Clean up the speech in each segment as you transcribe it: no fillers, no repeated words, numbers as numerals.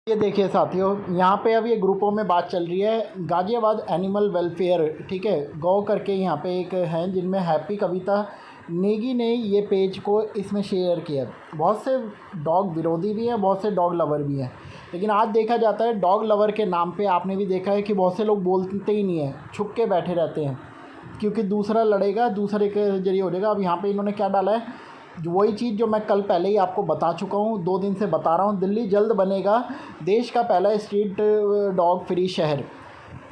ये देखिए साथियों, यहाँ पे अब ये ग्रुपों में बात चल रही है। गाज़ियाबाद एनिमल वेलफेयर, ठीक है, गौ करके यहाँ पे एक हैं जिनमें हैप्पी कविता नेगी ने ये पेज को इसमें शेयर किया। बहुत से डॉग विरोधी भी हैं, बहुत से डॉग लवर भी हैं, लेकिन आज देखा जाता है डॉग लवर के नाम पे आपने भी देखा है कि बहुत से लोग बोलते ही नहीं हैं, छुप के बैठे रहते हैं, क्योंकि दूसरा लड़ेगा, दूसरे के ज़रिए हो जाएगा। अब यहाँ पे इन्होंने क्या डाला है, वही चीज़ जो मैं कल पहले ही आपको बता चुका हूँ, 2 दिन से बता रहा हूँ। दिल्ली जल्द बनेगा देश का पहला स्ट्रीट डॉग फ्री शहर।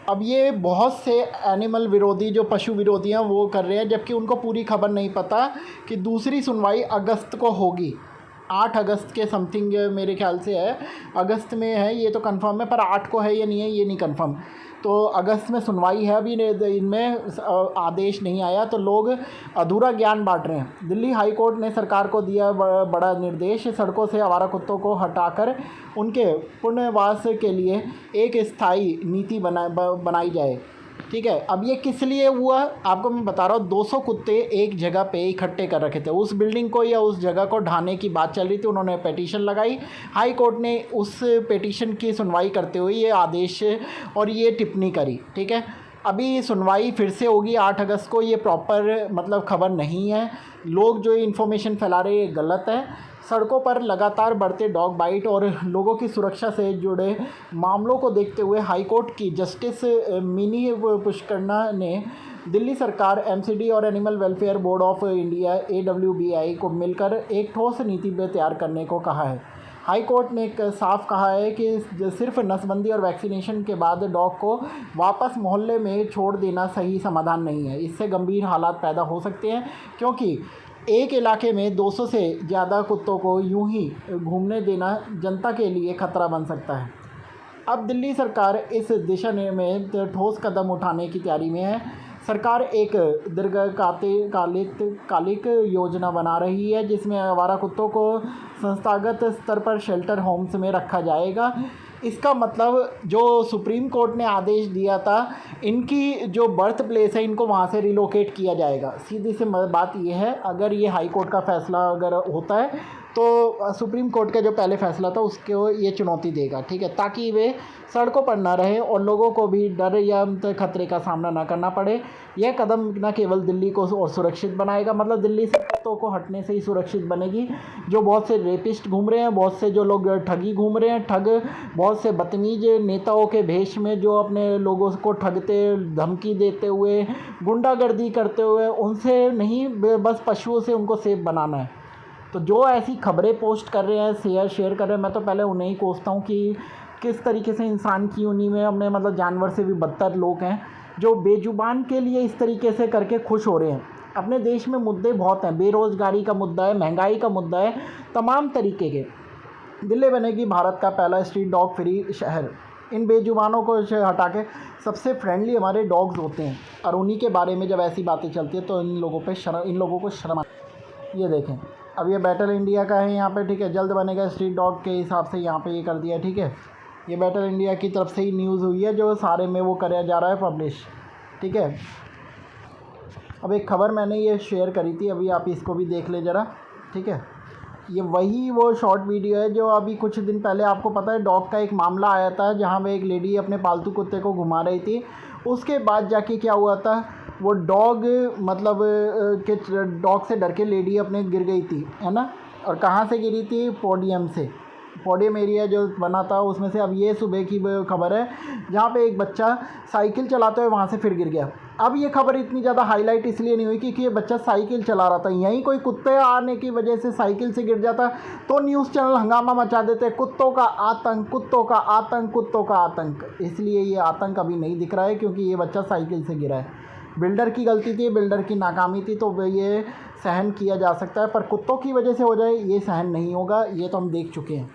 अब ये बहुत से एनिमल विरोधी, जो पशु विरोधी हैं, वो कर रहे हैं, जबकि उनको पूरी खबर नहीं पता कि दूसरी सुनवाई अगस्त को होगी। 8 अगस्त के समथिंग मेरे ख्याल से है, अगस्त में है ये तो कंफर्म है, पर 8 को है या नहीं है ये नहीं कंफर्म। तो अगस्त में सुनवाई है, अभी इनमें आदेश नहीं आया, तो लोग अधूरा ज्ञान बांट रहे हैं। दिल्ली हाई कोर्ट ने सरकार को दिया बड़ा निर्देश, सड़कों से आवारा कुत्तों को हटाकर उनके पुनर्वास के लिए एक स्थायी नीति बनाई जाए। ठीक है, अब ये किस लिए हुआ आपको मैं बता रहा हूँ। 200 कुत्ते एक जगह पे इकट्ठे कर रखे थे, उस बिल्डिंग को या उस जगह को ढाने की बात चल रही थी। उन्होंने पिटीशन लगाई, हाई कोर्ट ने उस पिटीशन की सुनवाई करते हुए ये आदेश और ये टिप्पणी करी। ठीक है, अभी सुनवाई फिर से होगी 8 अगस्त को। ये प्रॉपर मतलब खबर नहीं है, लोग जो इन्फॉर्मेशन फैला रहे हैं गलत है। सड़कों पर लगातार बढ़ते डॉग बाइट और लोगों की सुरक्षा से जुड़े मामलों को देखते हुए हाई कोर्ट की जस्टिस मिनी पुष्करना ने दिल्ली सरकार, एमसीडी और animal welfare board of India AWBI को मिलकर एक ठोस नीति तैयार करने को कहा है। हाई कोर्ट ने साफ कहा है कि सिर्फ नसबंदी और वैक्सीनेशन के बाद डॉग को वापस मोहल्ले में छोड़ देना सही समाधान नहीं है। इससे गंभीर हालात पैदा हो सकते हैं, क्योंकि एक इलाके में 200 से ज़्यादा कुत्तों को यूं ही घूमने देना जनता के लिए खतरा बन सकता है। अब दिल्ली सरकार इस दिशा में ठोस कदम उठाने की तैयारी में है। सरकार एक दीर्घकालिक योजना बना रही है, जिसमें आवारा कुत्तों को संस्थागत स्तर पर शेल्टर होम्स में रखा जाएगा। इसका मतलब जो सुप्रीम कोर्ट ने आदेश दिया था, इनकी जो बर्थ प्लेस है इनको वहाँ से रिलोकेट किया जाएगा। सीधी सी बात ये है, अगर ये हाई कोर्ट का फ़ैसला अगर होता है तो सुप्रीम कोर्ट का जो पहले फ़ैसला था उसको ये चुनौती देगा। ठीक है, ताकि वे सड़कों पर ना रहें और लोगों को भी डर या खतरे का सामना ना करना पड़े। यह कदम न केवल दिल्ली को और सुरक्षित बनाएगा, मतलब दिल्ली से कुत्तों को हटने से ही सुरक्षित बनेगी। जो बहुत से रेपिस्ट घूम रहे हैं, बहुत से जो लोग ठगी घूम रहे हैं, बहुत से बदतमीज नेताओं के भेष में जो अपने लोगों को ठगते, धमकी देते हुए, गुंडागर्दी करते हुए, उनसे नहीं बस पशुओं से उनको सेफ बनाना है। तो जो ऐसी खबरें पोस्ट कर रहे हैं, शेयर कर रहे हैं, मैं तो पहले उन्हें ही कोसता हूँ कि किस तरीके से इंसान की उन्हीं में अपने मतलब जानवर से भी बदतर लोग हैं जो बेजुबान के लिए इस तरीके से करके खुश हो रहे हैं। अपने देश में मुद्दे बहुत हैं, बेरोज़गारी का मुद्दा है, महंगाई का मुद्दा है, तमाम तरीके के। दिल्ली बनेगी भारत का पहला स्ट्रीट डॉग फ्री शहर। इन बेजुबानों को हटा के सबसे फ्रेंडली हमारे डॉग्स होते हैं, और उन्हीं के बारे में जब ऐसी बातें चलती है तो इन लोगों को शर्म। ये देखें, अब ये बैटल इंडिया का है यहाँ पे। ठीक है, जल्द बनेगा स्ट्रीट डॉग के हिसाब से यहाँ पे ये कर दिया। ठीक है, ये बैटल इंडिया की तरफ से ही न्यूज़ हुई है, जो सारे में वो कराया जा रहा है पब्लिश। ठीक है, अब एक खबर मैंने ये शेयर करी थी, अभी आप इसको भी देख ले ज़रा। ठीक है, ये वही वो शॉर्ट वीडियो है जो अभी कुछ दिन पहले आपको पता है डॉग का एक मामला आया था, जहाँ पे एक लेडी अपने पालतू कुत्ते को घुमा रही थी। उसके बाद जाके क्या हुआ था, वो डॉग मतलब कि डॉग से डर के लेडी अपने गिर गई थी, है ना। और कहाँ से गिरी थी, पोडियम से, पोडियम एरिया जो बना था उसमें से। अब ये सुबह की खबर है, जहाँ पे एक बच्चा साइकिल चलाते हुए वहाँ से फिर गिर गया। अब ये खबर इतनी ज़्यादा हाईलाइट इसलिए नहीं हुई क्योंकि ये बच्चा साइकिल चला रहा था, यहीं कोई कुत्ते आने की वजह से साइकिल से गिर जाता तो न्यूज़ चैनल हंगामा मचा देते, कुत्तों का आतंक, कुत्तों का आतंक, कुत्तों का आतंक। इसलिए ये आतंक अभी नहीं दिख रहा है, क्योंकि ये बच्चा साइकिल से गिरा है। बिल्डर की गलती थी, बिल्डर की नाकामी थी, तो ये सहन किया जा सकता है, पर कुत्तों की वजह से हो जाए ये सहन नहीं होगा। ये तो हम देख चुके हैं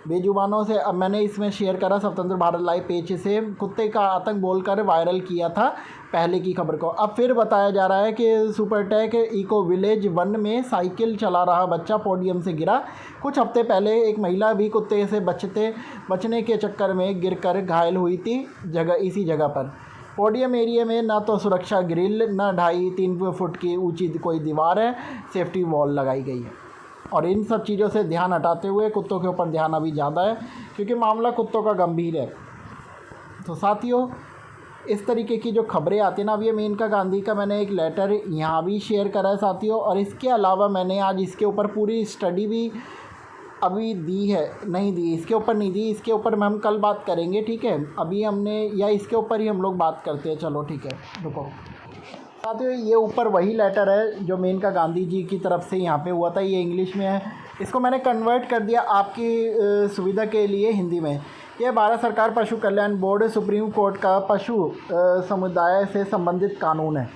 बेजुबानों से। अब मैंने इसमें शेयर करा स्वतंत्र भारत लाइव पेज से, कुत्ते का आतंक बोलकर वायरल किया था पहले की खबर को। अब फिर बताया जा रहा है कि सुपरटेक इको विलेज 1 में साइकिल चला रहा बच्चा पोडियम से गिरा। कुछ हफ्ते पहले एक महिला भी कुत्ते से बचने के चक्कर में गिरकर घायल हुई थी इसी जगह पर। पोडियम एरिया में ना तो सुरक्षा ग्रिल, ना 2.5-3 फुट की ऊंची कोई दीवार है, सेफ्टी वॉल लगाई गई है। और इन सब चीज़ों से ध्यान हटाते हुए कुत्तों के ऊपर ध्यान अभी ज़्यादा है, क्योंकि मामला कुत्तों का गंभीर है। तो साथियों, इस तरीके की जो खबरें आती हैं ना, अब ये मेनका गांधी का मैंने एक लेटर यहाँ भी शेयर करा है साथियों, और इसके अलावा मैंने आज इसके ऊपर पूरी स्टडी भी अभी दी है, नहीं दी, इसके ऊपर नहीं दी, इसके ऊपर में हम कल बात करेंगे, ठीक है। अभी हमने, या इसके ऊपर ही हम लोग बात करते हैं, चलो ठीक है, रुको साथियों। ये ऊपर वही लेटर है जो मेनका गांधी जी की तरफ से यहाँ पे हुआ था, ये इंग्लिश में है, इसको मैंने कन्वर्ट कर दिया आपकी सुविधा के लिए हिंदी में। ये भारत सरकार पशु कल्याण बोर्ड सुप्रीम कोर्ट का पशु समुदाय से संबंधित कानून है,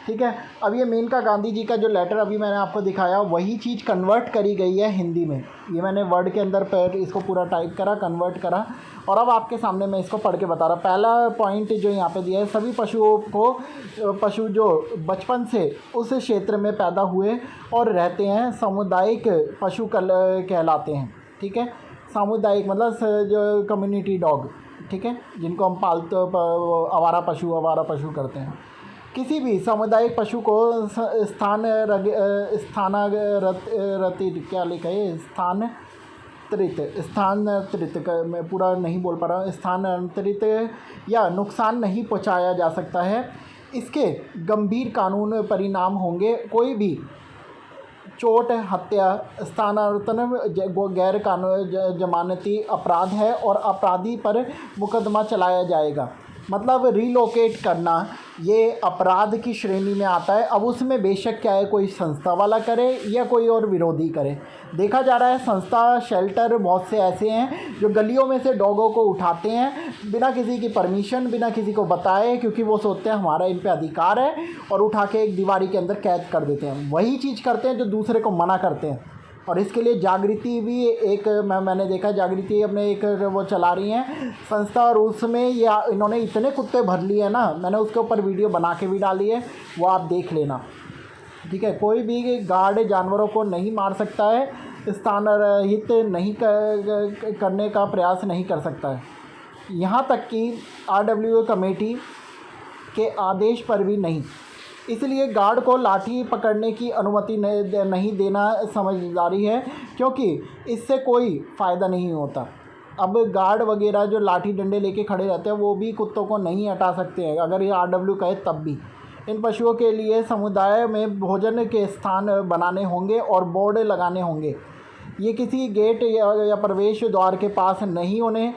ठीक है। अब ये मेनका गांधी जी का जो लेटर अभी मैंने आपको दिखाया, वही चीज़ कन्वर्ट करी गई है हिंदी में। ये मैंने वर्ड के अंदर पर इसको पूरा टाइप करा, कन्वर्ट करा, और अब आपके सामने मैं इसको पढ़ के बता रहा। पहला पॉइंट जो यहाँ पे दिया है, सभी पशुओं को, पशु जो बचपन से उस क्षेत्र में पैदा हुए और रहते हैं, सामुदायिक पशु कहलाते हैं, ठीक है। सामुदायिक मतलब जो कम्युनिटी डॉग, ठीक है, जिनको हम पालते आवारा पशु करते हैं। किसी भी सामुदायिक पशु को स्थानांतरित मैं पूरा नहीं बोल पा रहा हूँ, स्थानांतरित या नुकसान नहीं पहुँचाया जा सकता है। इसके गंभीर कानून परिणाम होंगे। कोई भी चोट, हत्या, स्थानांतरण गैर कानूनी जमानती अपराध है और अपराधी पर मुकदमा चलाया जाएगा। मतलब रिलोकेट करना ये अपराध की श्रेणी में आता है। अब उसमें बेशक क्या है, कोई संस्था वाला करे या कोई और विरोधी करे। देखा जा रहा है संस्था, शेल्टर बहुत से ऐसे हैं जो गलियों में से डॉगों को उठाते हैं बिना किसी की परमिशन, बिना किसी को बताए, क्योंकि वो सोचते हैं हमारा इन पे अधिकार है, और उठा के एक दीवारी के अंदर कैद कर देते हैं। वही चीज़ करते हैं जो दूसरे को मना करते हैं। और इसके लिए जागृति भी एक मैंने देखा, जागृति अपने एक वो चला रही हैं संस्था, और उसमें ये इन्होंने इतने कुत्ते भर लिए हैं ना, मैंने उसके ऊपर वीडियो बना के भी डाली है, वो आप देख लेना, ठीक है। कोई भी गार्ड जानवरों को नहीं मार सकता है, स्थानरहित नहीं करने का प्रयास नहीं कर सकता है। यहाँ तक कि RWA कमेटी के आदेश पर भी नहीं। इसलिए गार्ड को लाठी पकड़ने की अनुमति नहीं देना समझदारी है, क्योंकि इससे कोई फ़ायदा नहीं होता। अब गार्ड वगैरह जो लाठी डंडे लेके खड़े रहते हैं, वो भी कुत्तों को नहीं हटा सकते हैं, अगर ये RW कहे तब भी। इन पशुओं के लिए समुदाय में भोजन के स्थान बनाने होंगे और बोर्ड लगाने होंगे। ये किसी गेट या प्रवेश द्वार के पास नहीं होने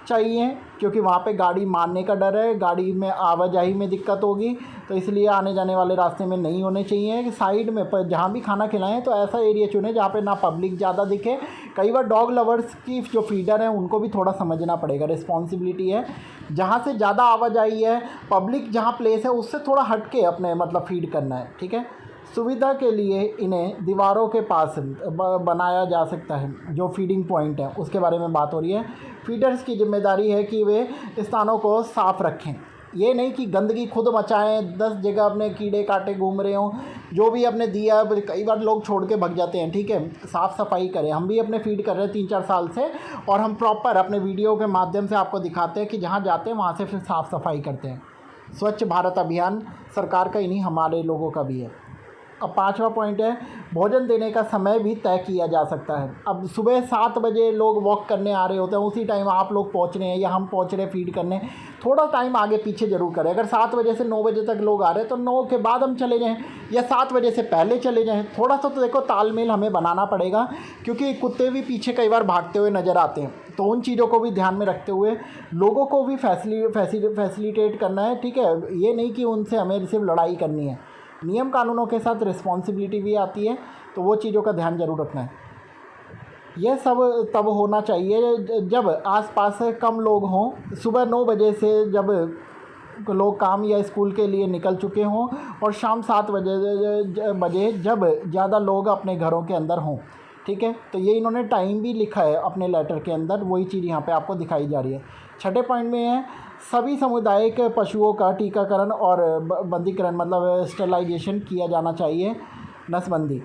चाहिए, क्योंकि वहाँ पे गाड़ी मारने का डर है, गाड़ी में आवाजाही में दिक्कत होगी, तो इसलिए आने जाने वाले रास्ते में नहीं होने चाहिए। कि साइड में पर जहाँ भी खाना खिलाएं तो ऐसा एरिया चुनें जहाँ पे ना पब्लिक ज़्यादा दिखे। कई बार डॉग लवर्स की जो फीडर हैं उनको भी थोड़ा समझना पड़ेगा, रिस्पॉन्सिबिलिटी है। जहाँ से ज़्यादा आवाजाही है, पब्लिक जहाँ प्लेस है, उससे थोड़ा हट के अपने मतलब फीड करना है, ठीक है। सुविधा के लिए इन्हें दीवारों के पास बनाया जा सकता है। जो फीडिंग पॉइंट है उसके बारे में बात हो रही है। फीडर्स की जिम्मेदारी है कि वे स्थानों को साफ़ रखें, ये नहीं कि गंदगी खुद मचाएं, 10 जगह अपने कीड़े काटे घूम रहे हों, जो भी अपने दिया। कई बार लोग छोड़ के भग जाते हैं, ठीक है। साफ़ सफाई करें। हम भी अपने फीड कर रहे हैं 3-4 साल से, और हम प्रॉपर अपने वीडियो के माध्यम से आपको दिखाते हैं कि जहाँ जाते हैं वहाँ से फिर साफ़ सफाई करते हैं। स्वच्छ भारत अभियान सरकार का ही नहीं, हमारे लोगों का भी है। अब 5वां पॉइंट है, भोजन देने का समय भी तय किया जा सकता है। अब सुबह 7 बजे लोग वॉक करने आ रहे होते हैं, उसी टाइम आप लोग पहुंच रहे हैं या हम पहुंच रहे हैं फीड करने, थोड़ा टाइम आगे पीछे ज़रूर करें। अगर 7 बजे से 9 बजे तक लोग आ रहे हैं तो 9 के बाद हम चले जाएं, या 7 बजे से पहले चले जाएं। थोड़ा सा तो देखो तालमेल हमें बनाना पड़ेगा, क्योंकि कुत्ते भी पीछे कई बार भागते हुए नज़र आते हैं। तो उन चीज़ों को भी ध्यान में रखते हुए लोगों को भी फैसिलिटेट करना है, ठीक है। ये नहीं कि उनसे हमें सिर्फ लड़ाई करनी है। नियम कानूनों के साथ रिस्पॉन्सिबिलिटी भी आती है, तो वो चीज़ों का ध्यान जरूर रखना है। यह सब तब होना चाहिए जब आसपास कम लोग हों, सुबह 9 बजे से जब लोग काम या स्कूल के लिए निकल चुके हों, और शाम 7 बजे जब ज़्यादा लोग अपने घरों के अंदर हों, ठीक है। तो ये इन्होंने टाइम भी लिखा है अपने लेटर के अंदर, वही चीज़ यहाँ पे आपको दिखाई जा रही है। 6ठे पॉइंट में है, सभी सामुदायिक पशुओं का टीकाकरण और बंदीकरण मतलब स्टरलाइजेशन किया जाना चाहिए, नसबंदी।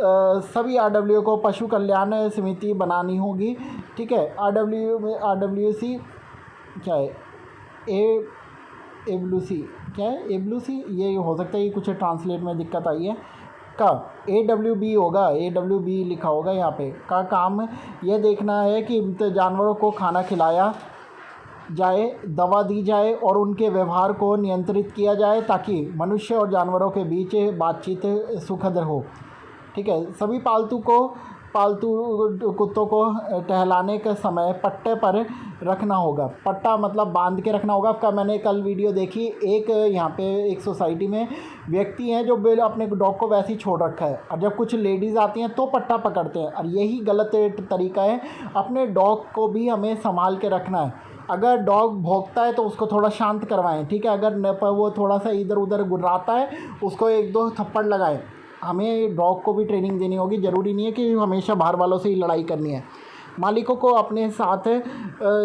सभी RW को पशु कल्याण समिति बनानी होगी, ठीक है। RWC क्या है, एब्लूसी क्या है, एब्लूसी ये हो सकता है कि कुछ ट्रांसलेट में दिक्कत आई है। का AWB होगा, AWB लिखा होगा यहाँ पे, का काम यह देखना है कि जानवरों को खाना खिलाया जाए, दवा दी जाए और उनके व्यवहार को नियंत्रित किया जाए ताकि मनुष्य और जानवरों के बीच बातचीत सुखद हो। ठीक है। सभी पालतू कुत्तों को टहलाने के समय पट्टे पर रखना होगा। पट्टा मतलब बांध के रखना होगा। आपका मैंने कल वीडियो देखी, एक यहाँ पे एक सोसाइटी में व्यक्ति हैं जो अपने डॉग को वैसे ही छोड़ रखा है, और जब कुछ लेडीज़ आती हैं तो पट्टा पकड़ते हैं, और यही गलत तरीका है। अपने डॉग को भी हमें संभाल के रखना है। अगर डॉग भौंकता है तो उसको थोड़ा शांत करवाएं, ठीक है। अगर वो थोड़ा सा इधर उधर गुर्राता है, उसको 1-2 थप्पड़ लगाएं। हमें डॉग को भी ट्रेनिंग देनी होगी, ज़रूरी नहीं है कि हमेशा बाहर वालों से ही लड़ाई करनी है। मालिकों को अपने साथ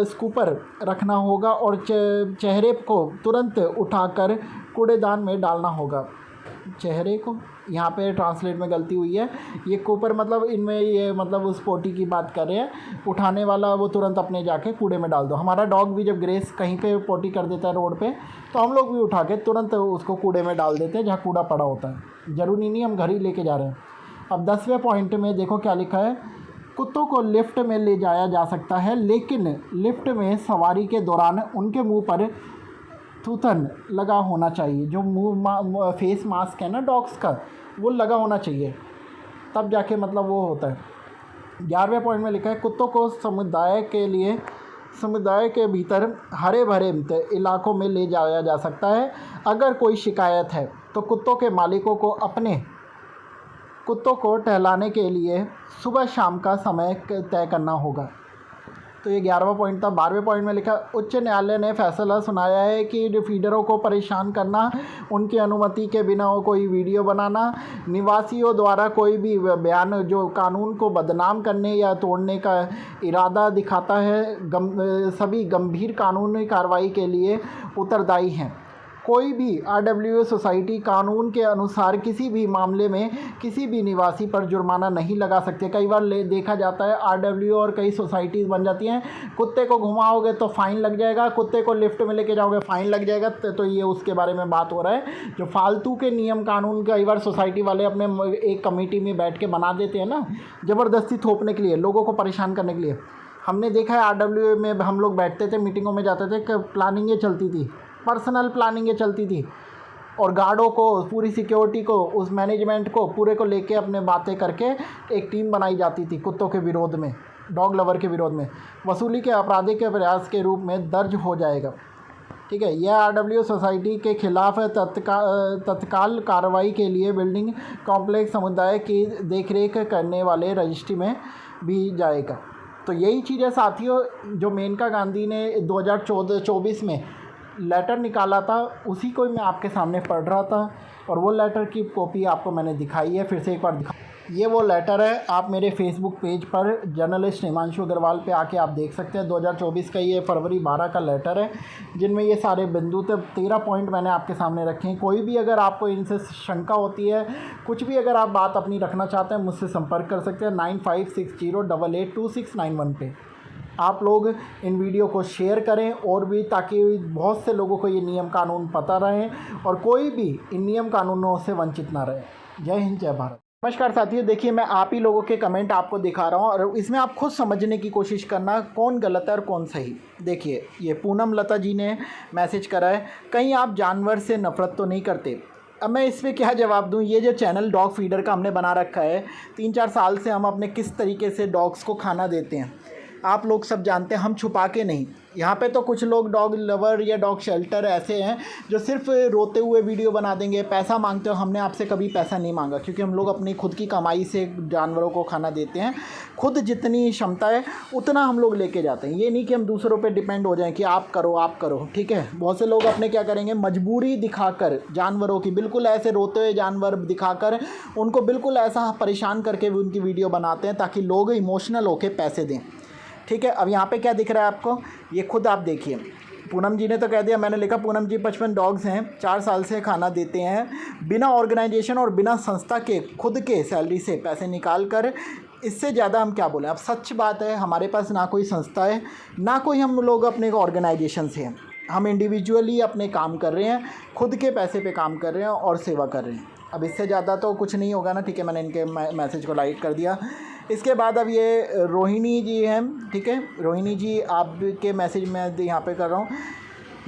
स्कूपर रखना होगा और चेहरे को तुरंत उठाकर कूड़ेदान में डालना होगा। चेहरे को यहाँ पे ट्रांसलेट में गलती हुई है, ये कूपर मतलब इनमें ये मतलब उस पोटी की बात कर रहे हैं, उठाने वाला वो तुरंत अपने जाके कूड़े में डाल दो। हमारा डॉग भी जब ग्रेस कहीं पे पोटी कर देता है रोड पे, तो हम लोग भी उठा के तुरंत उसको कूड़े में डाल देते हैं जहाँ कूड़ा पड़ा होता है। ज़रूरी नहीं हम घर ही लेके जा रहे हैं। अब 10वें पॉइंट में देखो क्या लिखा है, कुत्तों को लिफ्ट में ले जाया जा सकता है, लेकिन लिफ्ट में सवारी के दौरान उनके मुंह पर थूथन लगा होना चाहिए। जो मुंह फेस मास्क है ना डॉग्स का, वो लगा होना चाहिए, तब जाके मतलब वो होता है। 11वें पॉइंट में लिखा है, कुत्तों को समुदाय के भीतर हरे भरे इलाकों में ले जाया जा सकता है। अगर कोई शिकायत है तो कुत्तों के मालिकों को अपने कुत्तों को टहलाने के लिए सुबह शाम का समय तय करना होगा। तो ये 11वां पॉइंट था। 12वें पॉइंट में लिखा, उच्च न्यायालय ने फैसला सुनाया है कि फीडरों को परेशान करना, उनकी अनुमति के बिना कोई वीडियो बनाना, निवासियों द्वारा कोई भी बयान जो कानून को बदनाम करने या तोड़ने का इरादा दिखाता है, सभी गंभीर कानूनी कार्रवाई के लिए उत्तरदायी हैं। कोई भी RWA सोसाइटी कानून के अनुसार किसी भी मामले में किसी भी निवासी पर जुर्माना नहीं लगा सकते। कई बार देखा जाता है RWA और कई सोसाइटीज़ बन जाती हैं, कुत्ते को घुमाओगे तो फ़ाइन लग जाएगा, कुत्ते को लिफ्ट में लेके जाओगे फ़ाइन लग जाएगा। तो ये उसके बारे में बात हो रहा है। जो फालतू के नियम कानून कई बार सोसाइटी वाले अपने एक कमेटी में बैठ के बना देते हैं ना, ज़बरदस्ती थोपने के लिए, लोगों को परेशान करने के लिए। हमने देखा है RWA में हम लोग बैठते थे, मीटिंगों में जाते थे, प्लानिंगें चलती थी, पर्सनल प्लानिंगें चलती थी, और गार्डों को, पूरी सिक्योरिटी को, उस मैनेजमेंट को पूरे को लेके अपने बातें करके एक टीम बनाई जाती थी कुत्तों के विरोध में, डॉग लवर के विरोध में। वसूली के आपराधिक के प्रयास के रूप में दर्ज हो जाएगा। ठीक है। यह RWA सोसाइटी के खिलाफ तत्काल कार्रवाई के लिए बिल्डिंग कॉम्प्लेक्स समुदाय की देखरेख करने वाले रजिस्ट्री में भी जाएगा। तो यही चीज़ें साथियों, जो मेनका गांधी ने 2024 में लेटर निकाला था, उसी को मैं आपके सामने पढ़ रहा था, और वो लेटर की कॉपी आपको मैंने दिखाई है। फिर से एक बार ये वो लेटर है, आप मेरे फेसबुक पेज पर जर्नलिस्ट हिमांशु अग्रवाल पे आके आप देख सकते हैं। 2024 का ये फरवरी 12 का लेटर है, जिनमें ये सारे बिंदु थे। 13 पॉइंट मैंने आपके सामने रखे हैं। कोई भी अगर आपको इनसे शंका होती है, कुछ भी अगर आप बात अपनी रखना चाहते हैं, मुझसे संपर्क कर सकते हैं 9560882691 पे। आप लोग इन वीडियो को शेयर करें और भी, ताकि बहुत से लोगों को ये नियम कानून पता रहे और कोई भी इन नियम कानूनों से वंचित ना रहे। जय हिंद, जय भारत। नमस्कार साथियों, देखिए मैं आप ही लोगों के कमेंट आपको दिखा रहा हूँ, और इसमें आप खुद समझने की कोशिश करना कौन गलत है और कौन सही। देखिए, ये पूनम लता जी ने मैसेज करा है, कहीं आप जानवर से नफ़रत तो नहीं करते। अब मैं इस पर क्या जवाब दूं। ये जो चैनल डॉग फीडर का हमने बना रखा है, 3-4 साल से हम अपने किस तरीके से डॉग्स को खाना देते हैं, आप लोग सब जानते हैं, हम छुपा के नहीं। यहाँ पे तो कुछ लोग डॉग लवर या डॉग शेल्टर ऐसे हैं जो सिर्फ रोते हुए वीडियो बना देंगे, पैसा मांगते हो। हमने आपसे कभी पैसा नहीं मांगा, क्योंकि हम लोग अपनी खुद की कमाई से जानवरों को खाना देते हैं। खुद जितनी क्षमता है उतना हम लोग लेके जाते हैं। ये नहीं कि हम दूसरों पे डिपेंड हो जाएं कि आप करो, ठीक है। बहुत से लोग अपने क्या करेंगे, मजबूरी दिखाकर जानवरों की, बिल्कुल ऐसे रोते हुए जानवर दिखाकर उनको बिल्कुल ऐसा परेशान करके भी उनकी वीडियो बनाते हैं, ताकि लोग इमोशनल होकर पैसे दें। ठीक है। अब यहाँ पे क्या दिख रहा है आपको, ये खुद आप देखिए। पूनम जी ने तो कह दिया, मैंने लिखा पूनम जी 55 डॉग्स हैं, 4 साल से खाना देते हैं, बिना ऑर्गेनाइजेशन और बिना संस्था के, खुद के सैलरी से पैसे निकाल कर। इससे ज़्यादा हम क्या बोलें। अब सच बात है, हमारे पास ना कोई संस्था है, ना कोई हम लोग अपने ऑर्गेनाइजेशन से हैं। हम इंडिविजुअली अपने काम कर रहे हैं, खुद के पैसे पे काम कर रहे हैं और सेवा कर रहे हैं। अब इससे ज़्यादा तो कुछ नहीं होगा ना, ठीक है। मैंने इनके मैसेज को लाइक कर दिया। इसके बाद अब ये रोहिणी जी हैं, ठीक है। रोहिणी जी आपके मैसेज मैं यहाँ पे कर रहा हूँ।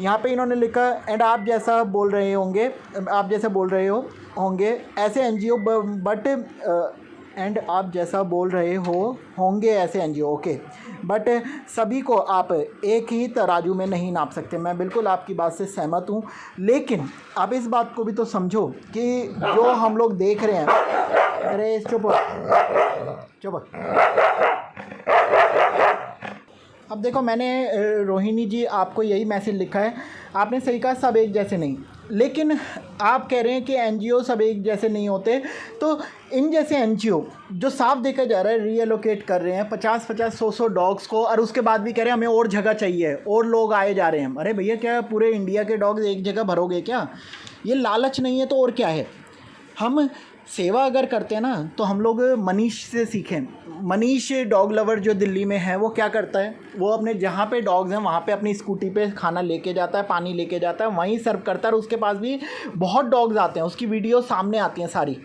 यहाँ पे इन्होंने लिखा एंड आप जैसा बोल रहे होंगे, आप जैसे बोल रहे होंगे ऐसे एनजीओ बट एंड आप जैसा बोल रहे होंगे ऐसे एनजीओ, ओके, बट सभी को आप एक ही तराजू में नहीं नाप सकते। मैं बिल्कुल आपकी बात से सहमत हूँ, लेकिन आप इस बात को भी तो समझो कि जो हम लोग देख रहे हैं, अरे चुप चुप। अब देखो, मैंने रोहिणी जी आपको यही मैसेज लिखा है, आपने सही कहा सब एक जैसे नहीं, लेकिन आप कह रहे हैं कि एनजीओ सब एक जैसे नहीं होते, तो इन जैसे एनजीओ जो साफ देखा जा रहा है रीएलोकेट कर रहे हैं 50-50 100-100 डॉग्स को, और उसके बाद भी कह रहे हैं हमें और जगह चाहिए और लोग आए जा रहे हैं। अरे भैया, क्या पूरे इंडिया के डॉग्स एक जगह भरोगे क्या? ये लालच नहीं है तो और क्या है? हम सेवा अगर करते हैं ना तो हम लोग मनीष से सीखें। मनीष डॉग लवर जो दिल्ली में है, वो क्या करता है, वो अपने जहाँ पे डॉग्स हैं वहाँ पे अपनी स्कूटी पे खाना लेके जाता है, पानी लेके जाता है, वहीं सर्व करता है, और उसके पास भी बहुत डॉग्स आते हैं, उसकी वीडियो सामने आती हैं सारी।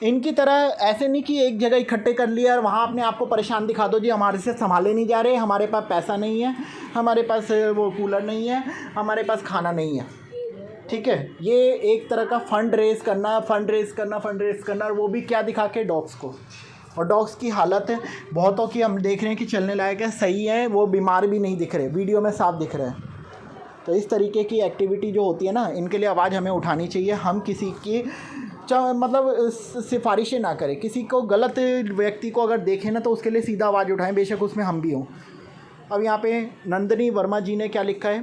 इनकी तरह ऐसे नहीं कि एक जगह इकट्ठे कर लिया और वहाँ अपने आप को परेशान दिखा दो, जी हमारे से संभाले नहीं जा रहे, हमारे पास पैसा नहीं है, हमारे पास वो कूलर नहीं है, हमारे पास खाना नहीं है, ठीक है। ये एक तरह का फंड रेज़ करना, और वो भी क्या दिखा के, डॉग्स को। और डॉग्स की हालत है बहुतों की हम देख रहे हैं कि चलने लायक है, सही है, वो बीमार भी नहीं दिख रहे, वीडियो में साफ दिख रहे हैं। तो इस तरीके की एक्टिविटी जो होती है ना, इनके लिए आवाज़ हमें उठानी चाहिए। हम किसी की मतलब सिफारिशें ना करें, किसी को गलत व्यक्ति को अगर देखें ना तो उसके लिए सीधा आवाज़ उठाएं, बेशक उसमें हम भी हों। अब यहाँ पे नंदिनी वर्मा जी ने क्या लिखा है,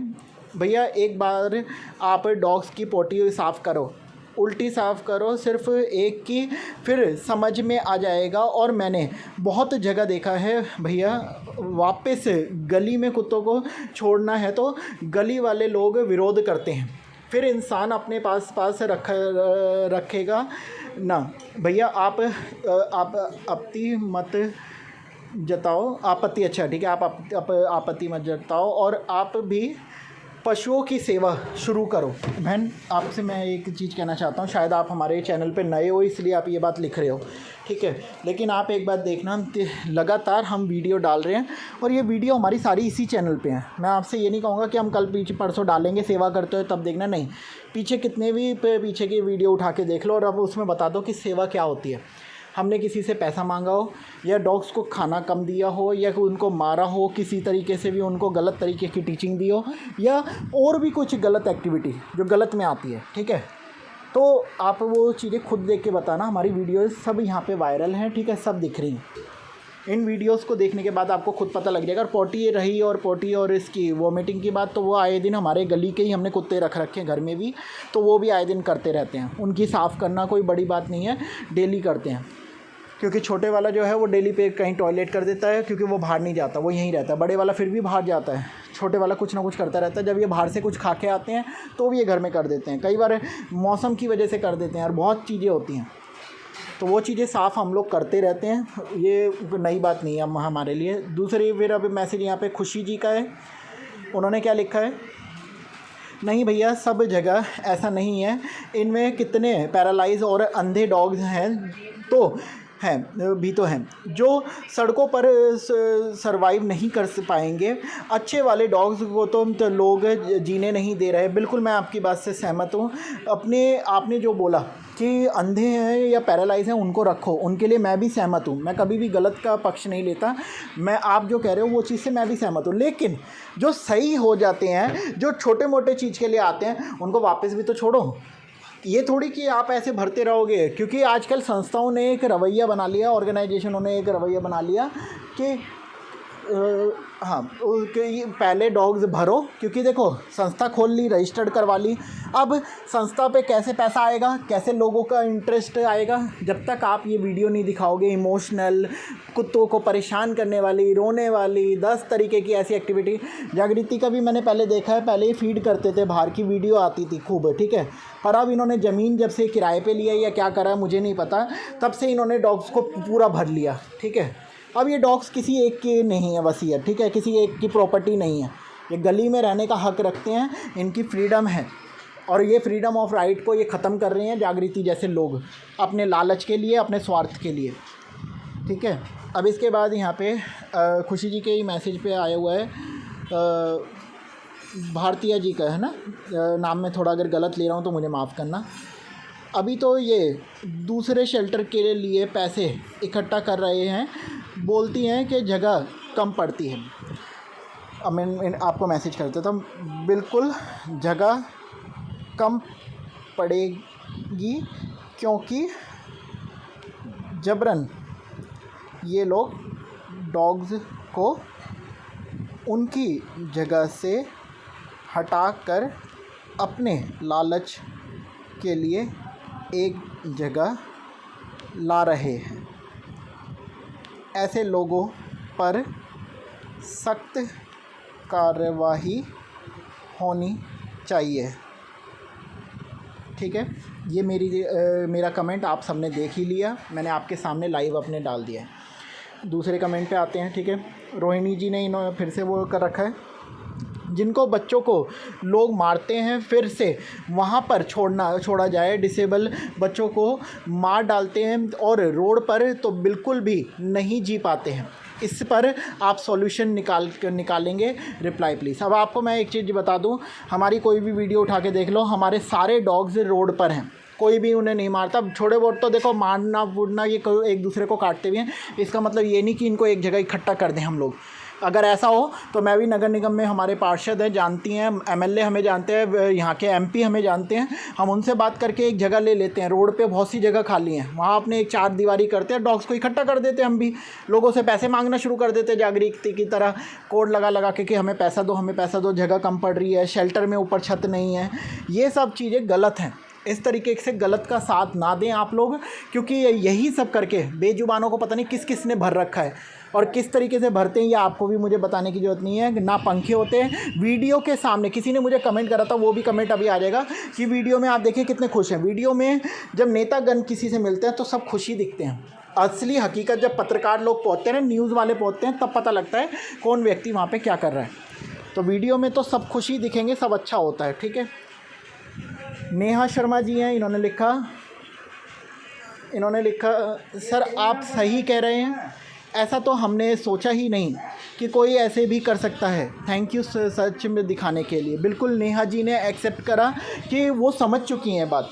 भैया एक बार आप डॉग्स की पोटी साफ़ करो, उल्टी साफ़ करो, सिर्फ एक की, फिर समझ में आ जाएगा। और मैंने बहुत जगह देखा है भैया, वापस गली में कुत्तों को छोड़ना है तो गली वाले लोग विरोध करते हैं, फिर इंसान अपने पास रखेगा ना। भैया आप आपत्ति मत जताओ, आपत्ति, अच्छा ठीक है, आप आपत्ति मत जताओ और आप भी पशुओं की सेवा शुरू करो। बहन, आपसे मैं एक चीज़ कहना चाहता हूँ, शायद आप हमारे चैनल पे नए हो इसलिए आप ये बात लिख रहे हो, ठीक है, लेकिन आप एक बात देखना, लगातार हम वीडियो डाल रहे हैं और ये वीडियो हमारी सारी इसी चैनल पे हैं। मैं आपसे ये नहीं कहूँगा कि हम कल पीछे परसों डालेंगे सेवा करते हो तब देखना, नहीं, पीछे कितने भी पीछे की वीडियो उठा के देख लो और अब उसमें बता दो कि सेवा क्या होती है। हमने किसी से पैसा मांगा हो, या डॉग्स को खाना कम दिया हो, या उनको मारा हो, किसी तरीके से भी उनको गलत तरीके की टीचिंग दी हो, या और भी कुछ गलत एक्टिविटी जो गलत में आती है, ठीक है, तो आप वो चीज़ें खुद देख के बताना। हमारी वीडियोस सब यहाँ पे वायरल हैं, ठीक है, सब दिख रही हैं। इन वीडियोस को देखने के बाद आपको खुद पता लग जाएगा। और पोटी रही और पोटी और इसकी वॉमिटिंग की बात, तो वो आए दिन हमारे गली के ही हमने कुत्ते रख रखे हैं घर में भी, तो वो भी आए दिन करते रहते हैं। उनकी साफ़ करना कोई बड़ी बात नहीं है, डेली करते हैं, क्योंकि छोटे वाला जो है वो डेली पे कहीं टॉयलेट कर देता है, क्योंकि वो बाहर नहीं जाता, वो यहीं रहता है। बड़े वाला फिर भी बाहर जाता है, छोटे वाला कुछ ना कुछ करता रहता है। जब ये बाहर से कुछ खा के आते हैं तो भी ये घर में कर देते हैं, कई बार मौसम की वजह से कर देते हैं, और बहुत चीज़ें होती हैं, तो वो चीज़ें साफ़ हम लोग करते रहते हैं, ये नई बात नहीं है हमारे लिए। दूसरी फिर अभी मैसेज यहाँ पे खुशी जी का है, उन्होंने क्या लिखा है, नहीं भैया सब जगह ऐसा नहीं है, इनमें कितने पैरालाइज और अंधे डॉग्स हैं तो हैं जो सड़कों पर सरवाइव नहीं कर पाएंगे। अच्छे वाले डॉग्स को तो लोग जीने नहीं दे रहे। बिल्कुल मैं आपकी बात से सहमत हूँ। आपने जो बोला कि अंधे हैं या पैरालाइज हैं उनको रखो, उनके लिए मैं भी सहमत हूँ। मैं कभी भी गलत का पक्ष नहीं लेता, मैं आप जो कह रहे हो वो चीज़ से मैं भी सहमत हूँ। लेकिन जो सही हो जाते हैं, जो छोटे मोटे चीज़ के लिए आते हैं, उनको वापस भी तो छोड़ो। ये थोड़ी कि आप ऐसे भरते रहोगे, क्योंकि आजकल संस्थाओं ने एक रवैया बना लिया, ऑर्गेनाइजेशनों ने एक रवैया बना लिया कि पहले डॉग्स भरो, क्योंकि देखो संस्था खोल ली, रजिस्टर्ड करवा ली, अब संस्था पे कैसे पैसा आएगा, कैसे लोगों का इंटरेस्ट आएगा, जब तक आप ये वीडियो नहीं दिखाओगे इमोशनल, कुत्तों को परेशान करने वाली, रोने वाली 10 तरीके की ऐसी एक्टिविटी। जागृति का भी मैंने पहले देखा है, पहले ही फीड करते थे, बाहर की वीडियो आती थी खूब, ठीक है, पर अब इन्होंने ज़मीन जब से किराए पे लिया या क्या करा मुझे नहीं पता, तब से इन्होंने डॉग्स को पूरा भर लिया, ठीक है। अब ये डॉग्स किसी एक के नहीं है वसीयत, ठीक है, किसी एक की प्रॉपर्टी नहीं है, ये गली में रहने का हक रखते हैं, इनकी फ्रीडम है, और ये फ्रीडम ऑफ राइट को ये ख़त्म कर रहे हैं जागृति जैसे लोग, अपने लालच के लिए, अपने स्वार्थ के लिए। ठीक है, अब इसके बाद यहाँ पे खुशी जी के ही मैसेज पे आया हुआ है, भारतीय जी का है ना, नाम में थोड़ा अगर गलत ले रहा हूँ तो मुझे माफ़ करना। अभी तो ये दूसरे शेल्टर के लिए पैसे इकट्ठा कर रहे हैं, बोलती हैं कि जगह कम पड़ती है। अब मैं आपको मैसेज कर देता हूँ, बिल्कुल जगह कम पड़ेगी क्योंकि जबरन ये लोग डॉग्स को उनकी जगह से हटाकर अपने लालच के लिए एक जगह ला रहे हैं। ऐसे लोगों पर सख्त कार्रवाई होनी चाहिए। ठीक है, ये मेरा कमेंट आप सबने देख ही लिया, मैंने आपके सामने लाइव अपने डाल दिया है। दूसरे कमेंट पे आते हैं। ठीक है, रोहिणी जी ने इन्होंने फिर से वो कर रखा है, जिनको बच्चों को लोग मारते हैं फिर से वहाँ पर छोड़ा जाए। डिसेबल बच्चों को मार डालते हैं और रोड पर तो बिल्कुल भी नहीं जी पाते हैं। इस पर आप सॉल्यूशन निकालेंगे, रिप्लाई प्लीज़। अब आपको मैं एक चीज़ बता दूं, हमारी कोई भी वीडियो उठा के देख लो, हमारे सारे डॉग्स रोड पर हैं, कोई भी उन्हें नहीं मारता। छोटे बहुत तो देखो मारना वुरना ये एक दूसरे को काटते भी हैं, इसका मतलब ये नहीं कि इनको एक जगह इकट्ठा कर दें हम लोग। अगर ऐसा हो तो मैं भी नगर निगम में हमारे पार्षद हैं, जानती हैं, एमएलए हमें जानते हैं, यहाँ के एमपी हमें जानते हैं, हम उनसे बात करके एक जगह ले लेते हैं। रोड पे बहुत सी जगह खाली हैं, वहाँ अपने एक चार दीवारी करते हैं, डॉग्स को इकट्ठा कर देते हैं। हम भी लोगों से पैसे मांगना शुरू कर देते हैं जागृति की तरह, कोड लगा के कि हमें पैसा दो, हमें पैसा दो, जगह कम पड़ रही है, शेल्टर में ऊपर छत नहीं है। ये सब चीज़ें गलत हैं। इस तरीके से गलत का साथ ना दें आप लोग, क्योंकि यही सब करके बेजुबानों को पता नहीं किस किस ने भर रखा है और किस तरीके से भरते हैं, ये आपको भी मुझे बताने की ज़रूरत नहीं है। ना पंखे होते हैं वीडियो के सामने। किसी ने मुझे कमेंट करा था, वो भी कमेंट अभी आ जाएगा, कि वीडियो में आप देखिए कितने खुश हैं। वीडियो में जब नेतागण किसी से मिलते हैं तो सब खुशी दिखते हैं। असली हकीकत जब पत्रकार लोग पहुँचते हैं ना, न्यूज़ वाले पहुँचते हैं, तब पता लगता है कौन व्यक्ति वहाँ पर क्या कर रहा है। तो वीडियो में तो सब खुशी दिखेंगे, सब अच्छा होता है। ठीक है, नेहा शर्मा जी हैं, इन्होंने लिखा सर आप सही कह रहे हैं, ऐसा तो हमने सोचा ही नहीं कि कोई ऐसे भी कर सकता है। थैंक यू सच में दिखाने के लिए। बिल्कुल नेहा जी ने एक्सेप्ट करा कि वो समझ चुकी हैं बात,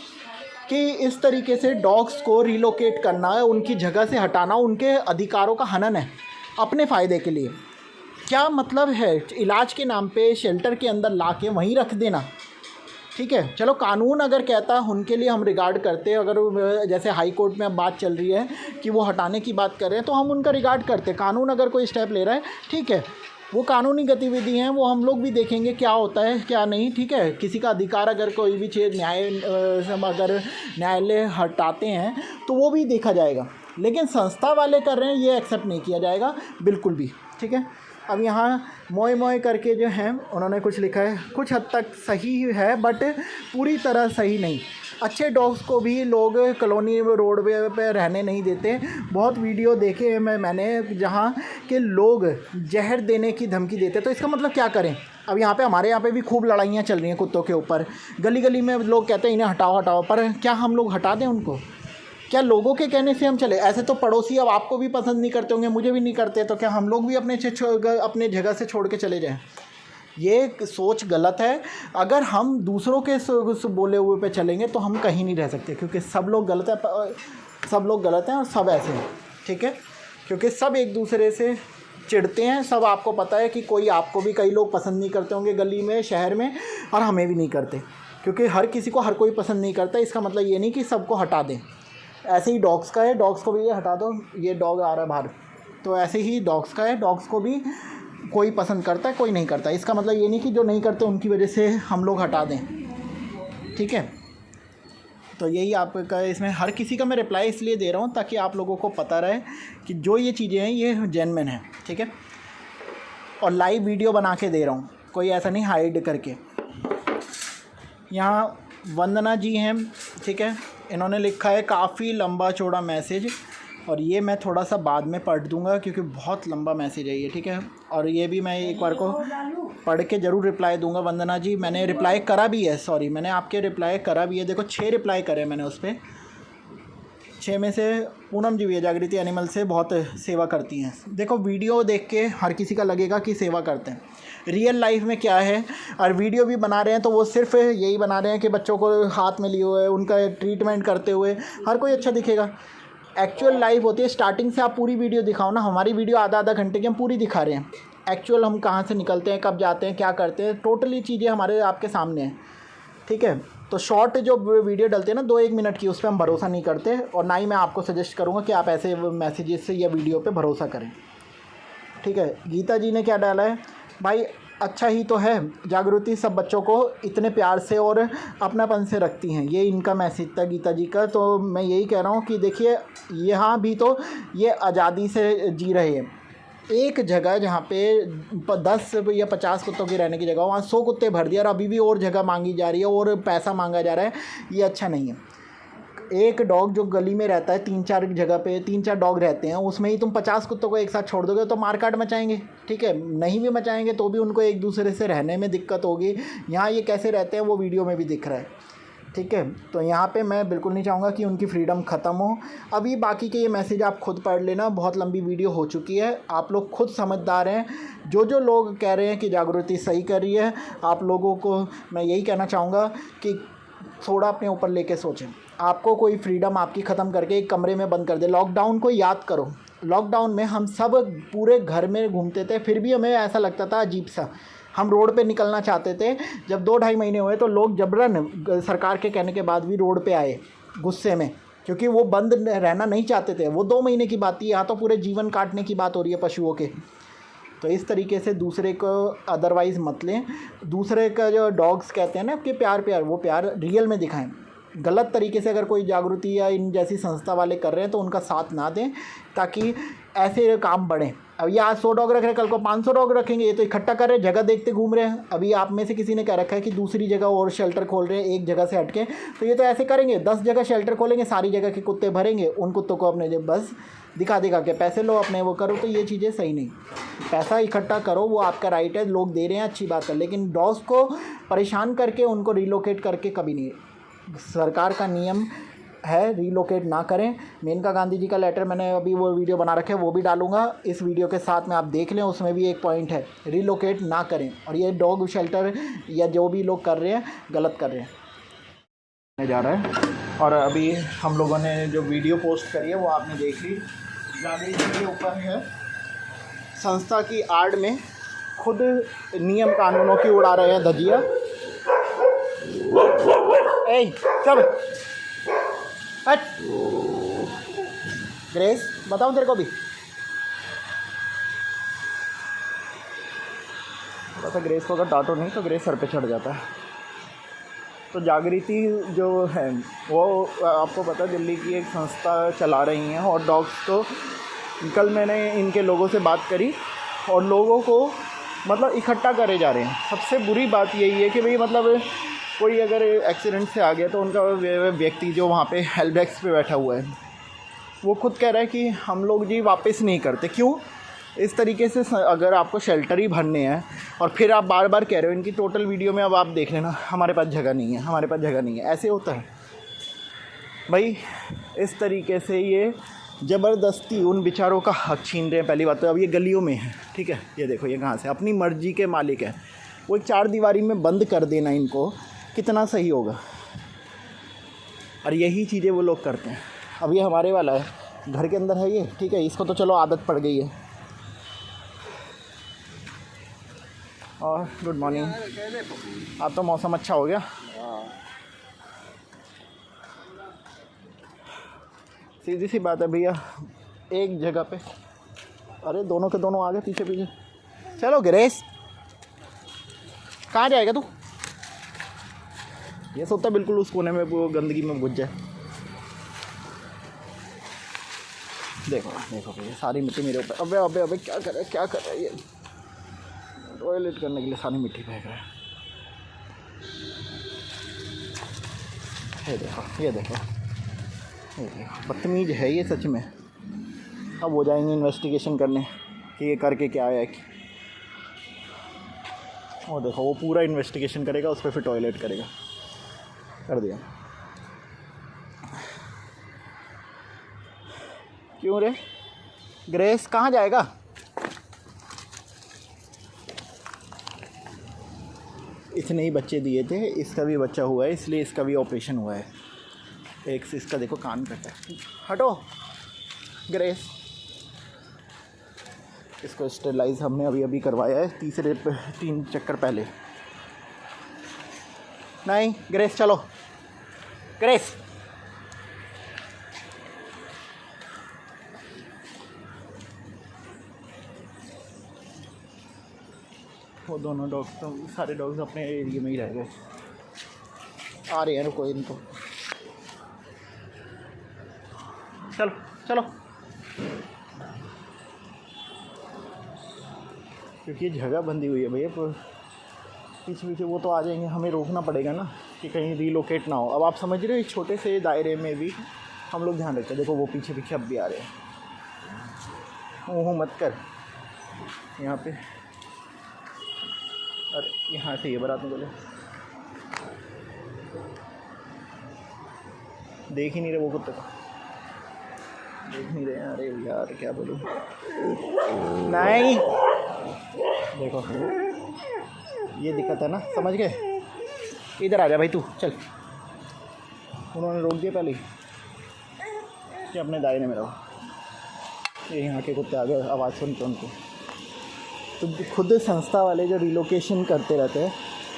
कि इस तरीके से डॉग्स को रिलोकेट करना, उनकी जगह से हटाना उनके अधिकारों का हनन है अपने फ़ायदे के लिए। क्या मतलब है इलाज के नाम पे शेल्टर के अंदर ला के वहीं रख देना। ठीक है, चलो कानून अगर कहता है उनके लिए हम रिगार्ड करते हैं। अगर जैसे हाई कोर्ट में अब बात चल रही है कि वो हटाने की बात कर रहे हैं, तो हम उनका रिगार्ड करते हैं। कानून अगर कोई स्टेप ले रहा है, ठीक है, वो कानूनी गतिविधि हैं, वो हम लोग भी देखेंगे क्या होता है क्या नहीं। ठीक है, किसी का अधिकार अगर कोई भी चीज़ अगर न्यायालय हटाते हैं तो वो भी देखा जाएगा, लेकिन संस्था वाले कर रहे हैं ये एक्सेप्ट नहीं किया जाएगा बिल्कुल भी। ठीक है, अब यहाँ मोए करके जो है उन्होंने कुछ लिखा है, कुछ हद तक सही है बट पूरी तरह सही नहीं। अच्छे डॉग्स को भी लोग कॉलोनी रोड पे रहने नहीं देते। बहुत वीडियो देखे हैं मैंने जहाँ के लोग जहर देने की धमकी देते। तो इसका मतलब क्या करें। अब यहाँ पे हमारे यहाँ पे भी खूब लड़ाइयाँ चल रही हैं कुत्तों के ऊपर, गली गली में लोग कहते हैं इन्हें हटाओ, पर क्या हम लोग हटा दें उनको? क्या लोगों के कहने से हम चले? ऐसे तो पड़ोसी अब आपको भी पसंद नहीं करते होंगे, मुझे भी नहीं करते, तो क्या हम लोग भी अपने जगह से छोड़ के चले जाएं? ये सोच गलत है। अगर हम दूसरों के बोले हुए पे चलेंगे तो हम कहीं नहीं रह सकते, क्योंकि सब लोग गलत हैं और सब ऐसे हैं। ठीक है, क्योंकि सब एक दूसरे से चिढ़ते हैं। सब आपको पता है कि कोई आपको भी कई लोग पसंद नहीं करते होंगे गली में, शहर में, और हमें भी नहीं करते, क्योंकि हर किसी को हर कोई पसंद नहीं करता। इसका मतलब ये नहीं कि सबको हटा दें। ऐसे ही डॉग्स का है, डॉग्स को भी ये हटा दो, ये डॉग आ रहा है बाहर, तो ऐसे ही डॉग्स का है, डॉग्स को भी कोई पसंद करता है, कोई नहीं करता। इसका मतलब ये नहीं कि जो नहीं करते उनकी वजह से हम लोग हटा दें। ठीक है, तो यही आपका इसमें हर किसी का मैं रिप्लाई इसलिए दे रहा हूँ ताकि आप लोगों को पता रहे कि जो ये चीज़ें हैं ये जेन्युइन है। ठीक है, और लाइव वीडियो बना के दे रहा हूँ, कोई ऐसा नहीं हाइड करके। यहाँ वंदना जी हैं, ठीक है, इन्होंने लिखा है काफ़ी लंबा चौड़ा मैसेज, और ये मैं थोड़ा सा बाद में पढ़ दूंगा क्योंकि बहुत लंबा मैसेज है ये, ठीक है। और ये भी मैं एक बार को पढ़ के ज़रूर रिप्लाई दूंगा। वंदना जी मैंने रिप्लाई करा भी है, सॉरी मैंने आपके रिप्लाई करा भी है। देखो 6 रिप्लाई करे मैंने उस पर, 6 में से पूनम जी भी है, जागृति एनिमल से बहुत सेवा करती हैं। देखो वीडियो देख के हर किसी का लगेगा कि सेवा करते हैं, रियल लाइफ में क्या है। और वीडियो भी बना रहे हैं तो वो सिर्फ यही बना रहे हैं कि बच्चों को हाथ में लिए हुए उनका ट्रीटमेंट करते हुए हर कोई अच्छा दिखेगा। एक्चुअल लाइफ होती है, स्टार्टिंग से आप पूरी वीडियो दिखाओ ना। हमारी वीडियो आधा आधा घंटे की हम पूरी दिखा रहे हैं, एक्चुअल हम कहाँ से निकलते हैं, कब जाते हैं, क्या करते हैं, टोटली चीज़ें हमारे आपके सामने हैं, ठीक है। तो शॉर्ट जो वीडियो डलते हैं ना 2-1 मिनट की, उस पर हम भरोसा नहीं करते और ना ही मैं आपको सजेस्ट करूँगा कि आप ऐसे मैसेजेस से या वीडियो पे भरोसा करें, ठीक है। गीता जी ने क्या डाला है, भाई अच्छा ही तो है, जागृति सब बच्चों को इतने प्यार से और अपनापन से रखती हैं, ये इनका मैसेज था गीता जी का। तो मैं यही कह रहा हूँ कि देखिए यहाँ भी तो ये आज़ादी से जी रहे हैं। एक जगह जहाँ पे 10 या 50 कुत्तों की रहने की जगह वहाँ 100 कुत्ते भर दिया और अभी भी और जगह मांगी जा रही है और पैसा मांगा जा रहा है, ये अच्छा नहीं है। एक डॉग जो गली में रहता है, 3-4 जगह पे 3-4 डॉग रहते हैं, उसमें ही तुम 50 कुत्तों को एक साथ छोड़ दोगे तो मारकाट मचाएंगे, ठीक है। नहीं भी मचाएंगे तो भी उनको एक दूसरे से रहने में दिक्कत होगी। यहाँ ये कैसे रहते हैं वो वीडियो में भी दिख रहा है, ठीक है। तो यहाँ पे मैं बिल्कुल नहीं चाहूँगा कि उनकी फ्रीडम ख़त्म हो। अभी बाकी के ये मैसेज आप खुद पढ़ लेना, बहुत लंबी वीडियो हो चुकी है, आप लोग खुद समझदार हैं। जो लोग कह रहे हैं कि जागृति सही कर रही है, आप लोगों को मैं यही कहना चाहूँगा कि थोड़ा अपने ऊपर लेके सोचें। आपको कोई फ्रीडम आपकी ख़त्म करके एक कमरे में बंद कर दे। लॉकडाउन को याद करो, लॉकडाउन में हम सब पूरे घर में घूमते थे, फिर भी हमें ऐसा लगता था अजीब सा, हम रोड पे निकलना चाहते थे। जब 2-2.5 महीने हुए तो लोग जबरन सरकार के कहने के बाद भी रोड पे आए गुस्से में, क्योंकि वो बंद रहना नहीं चाहते थे। वो 2 महीने की बात थी, यहाँ तो पूरे जीवन काटने की बात हो रही है पशुओं के। तो इस तरीके से दूसरे को अदरवाइज़ मत लें। दूसरे का जो डॉग्स कहते हैं ना कि प्यार वो प्यार रियल में दिखाएं। गलत तरीके से अगर कोई जागृति या इन जैसी संस्था वाले कर रहे हैं तो उनका साथ ना दें, ताकि ऐसे काम बढ़ें। अब ये आज 100 डॉग रख रहे हैं, कल को 500 डॉग रखेंगे, ये तो इकट्ठा कर रहे हैं, जगह देखते घूम रहे हैं। अभी आप में से किसी ने कह रखा है कि दूसरी जगह और शेल्टर खोल रहे हैं एक जगह से हटके, तो ये तो ऐसे करेंगे, 10 जगह शेल्टर खोलेंगे, सारी जगह के कुत्ते भरेंगे, उन कुत्तों को अपने बस दिखा के पैसे लो अपने वो करो। तो ये चीज़ें सही नहीं। पैसा इकट्ठा करो, वो आपका राइट है, लोग दे रहे हैं, अच्छी बात है, लेकिन डॉग्स को परेशान करके उनको रिलोकेट करके कभी नहीं। सरकार का नियम है रिलोकेट ना करें। मेनका गांधी जी का लेटर मैंने अभी वो वीडियो बना रखे है, वो भी डालूंगा इस वीडियो के साथ में, आप देख लें, उसमें भी एक पॉइंट है, रिलोकेट ना करें। और ये डॉग शेल्टर या जो भी लोग कर रहे हैं गलत कर रहे हैं जा रहा है। और अभी हम लोगों ने जो वीडियो पोस्ट करी है वो आपने देख ली, जागृति जी के ऊपर है, संस्था की आड़ में खुद नियम कानूनों की उड़ा रहे हैं धजिया। ए चल हट, ग्रेस बताऊं तेरे को भी, थोड़ा सा ग्रेस को अगर डांटो नहीं तो ग्रेस सर पे चढ़ जाता है। तो जागृति जो है वो आपको पता है दिल्ली की एक संस्था चला रही हैं और डॉग्स को, कल मैंने इनके लोगों से बात करी और लोगों को मतलब इकट्ठा करे जा रहे हैं। सबसे बुरी बात यही है कि भाई मतलब कोई अगर एक्सीडेंट से आ गया तो उनका व्यक्ति जो वहाँ पे हेल्प डेस्क पे बैठा हुआ है वो खुद कह रहा है कि हम लोग जी वापस नहीं करते। क्यों? इस तरीके से अगर आपको शेल्टर ही भरने हैं और फिर आप बार बार कह रहे हो, इनकी टोटल वीडियो में अब आप देख लेना, हमारे पास जगह नहीं है, हमारे पास जगह नहीं है, ऐसे होता है भाई। इस तरीके से ये ज़बरदस्ती उन बेचारों का हक छीन रहे हैं। पहली बात तो अब ये गलियों में है, ठीक है, ये देखो ये कहाँ से अपनी मर्जी के मालिक है। वो एक 4 दीवारी में बंद कर देना इनको कितना सही होगा। और यही चीज़ें वो लोग करते हैं। अब ये हमारे वाला है, घर के अंदर है ये, ठीक है, इसको तो चलो आदत पड़ गई है। और गुड मॉर्निंग, अब तो मौसम अच्छा हो गया। सीधी सी बात है भैया, एक जगह पे, अरे दोनों के दोनों आगे पीछे पीछे। चलो ग्रेस, कहाँ जाएगा तू? ये सोचता बिल्कुल उस कोने में वो गंदगी में घुस जाए। देखो देखो भैया, सारी मिट्टी मेरे ऊपर। अबे अबे अबे क्या कर रहा है ये? टॉयलेट करने के लिए सारी मिट्टी फेंक रहा है। ये देखो ये देखो ये देखो, बदतमीज है ये सच में। अब वो जाएंगे इन्वेस्टिगेशन करने कि ये करके क्या आया है। वो देखो वो पूरा इन्वेस्टिगेशन करेगा, उस पर फिर टॉयलेट करेगा। कर दिया। क्यों रे ग्रेस कहाँ जाएगा? इसने ही बच्चे दिए थे, इसका भी बच्चा हुआ है, इसलिए इसका भी ऑपरेशन हुआ है। एक से इसका देखो कान कटा है। हटो ग्रेस। इसको स्टेरलाइज हमने अभी अभी करवाया है, 3 चक्कर पहले। नहीं ग्रेस चलो, ग्रेस वो दोनों डॉग्स तो सारे डॉग्स अपने एरिया में ही रह गए। आ रहे हैं, रुको इनको। चलो चलो, क्योंकि जगह बंदी हुई है भैया, पीछे पीछे वो तो आ जाएंगे, हमें रोकना पड़ेगा ना कि कहीं रीलोकेट ना हो। अब आप समझ रहे हो, इस छोटे से दायरे में भी हम लोग ध्यान रखते हैं। देखो वो पीछे पीछे अब भी आ रहे हैं। ओह मत कर यहाँ पे। अरे यहाँ से ये बारात में बोले देख ही नहीं रहे वो कुत्ते को, देख नहीं रहे। अरे यार क्या बोलूँ। नहीं देखो ये दिक्कत है ना, समझ गए। इधर आ जा भाई तू, चल। उन्होंने रोक दिया पहले कि अपने दायरे में रहो। ये यहाँ के कुत्ते आ गए, आवाज़ सुन के उनको। तो खुद संस्था वाले जो रिलोकेशन करते रहते हैं,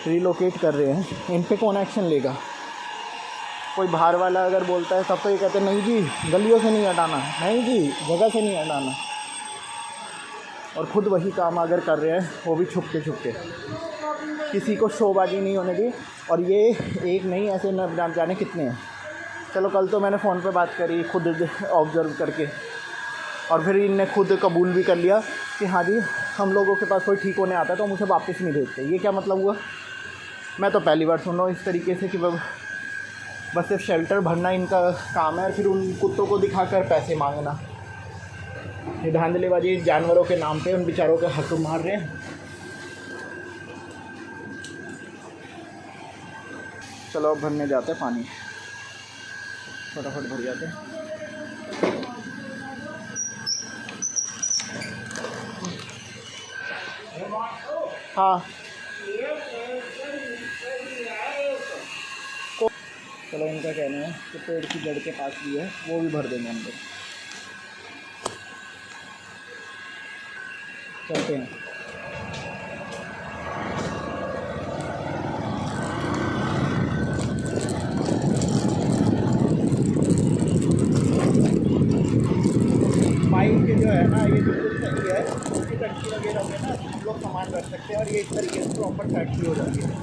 रिलोकेट कर रहे हैं, इन पे कौन एक्शन लेगा? कोई बाहर वाला अगर बोलता है तब तो ये कहते हैं नहीं जी गलियों से नहीं हटाना, नहीं जी जगह से नहीं हटाना। और ख़ुद वही काम अगर कर रहे हैं वो भी छुप के, किसी को शोबाजी नहीं होने दी। और ये एक नहीं, ऐसे न जाने कितने हैं। चलो कल तो मैंने फ़ोन पे बात करी खुद ऑब्ज़र्व करके, और फिर इनने खुद कबूल भी कर लिया कि हाँ जी हम लोगों के पास कोई ठीक होने आता है तो मुझे वापस नहीं भेजते। ये क्या मतलब हुआ? मैं तो पहली बार सुन रहा हूँ इस तरीके से कि बस सिर्फ शेल्टर भरना इनका काम है और फिर उन कुत्तों को दिखाकर पैसे मांगना। ये धांधलेबाजी जानवरों के नाम पे उन बेचारों के हक मार रहे हैं। चलो अब भरने जाते हैं पानी, फटाफट भर जाते हैं। हाँ चलो, इनका कहना है कि पेड़ की जड़ के पास भी है, वो भी भर देंगे हम लोग। चलते हैं। पाइप के जो है ना ये बिल्कुल सही है, उसकी टंकी वगैरह में ना हम लोग सामान रख सकते हैं और ये इस तरीके से प्रॉपर फैक्ट्री हो जाती है।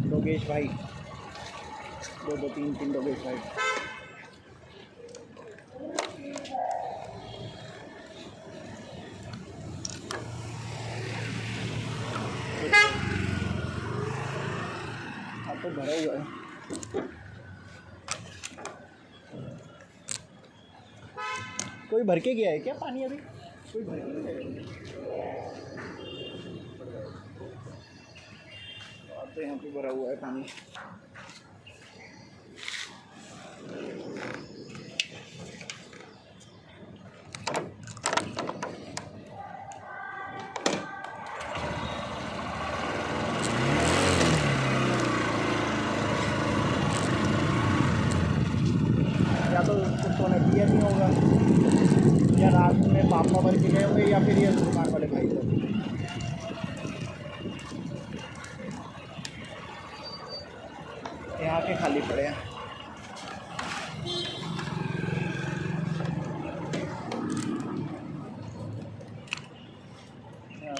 डोगेश भाई, दो तीन डोगेश भाई। अब तो भरा हुआ है। कोई भर के गया है क्या पानी? अभी कोई भर के गया है? तो यहाँ पे भरा हुआ है पानी। या तो कुत्तों ने पिया नहीं होगा, या रात में पापा भर के गए होंगे, या फिर ये दुकान वाले भाई लोग। यहाँ के खाली पड़े हैं।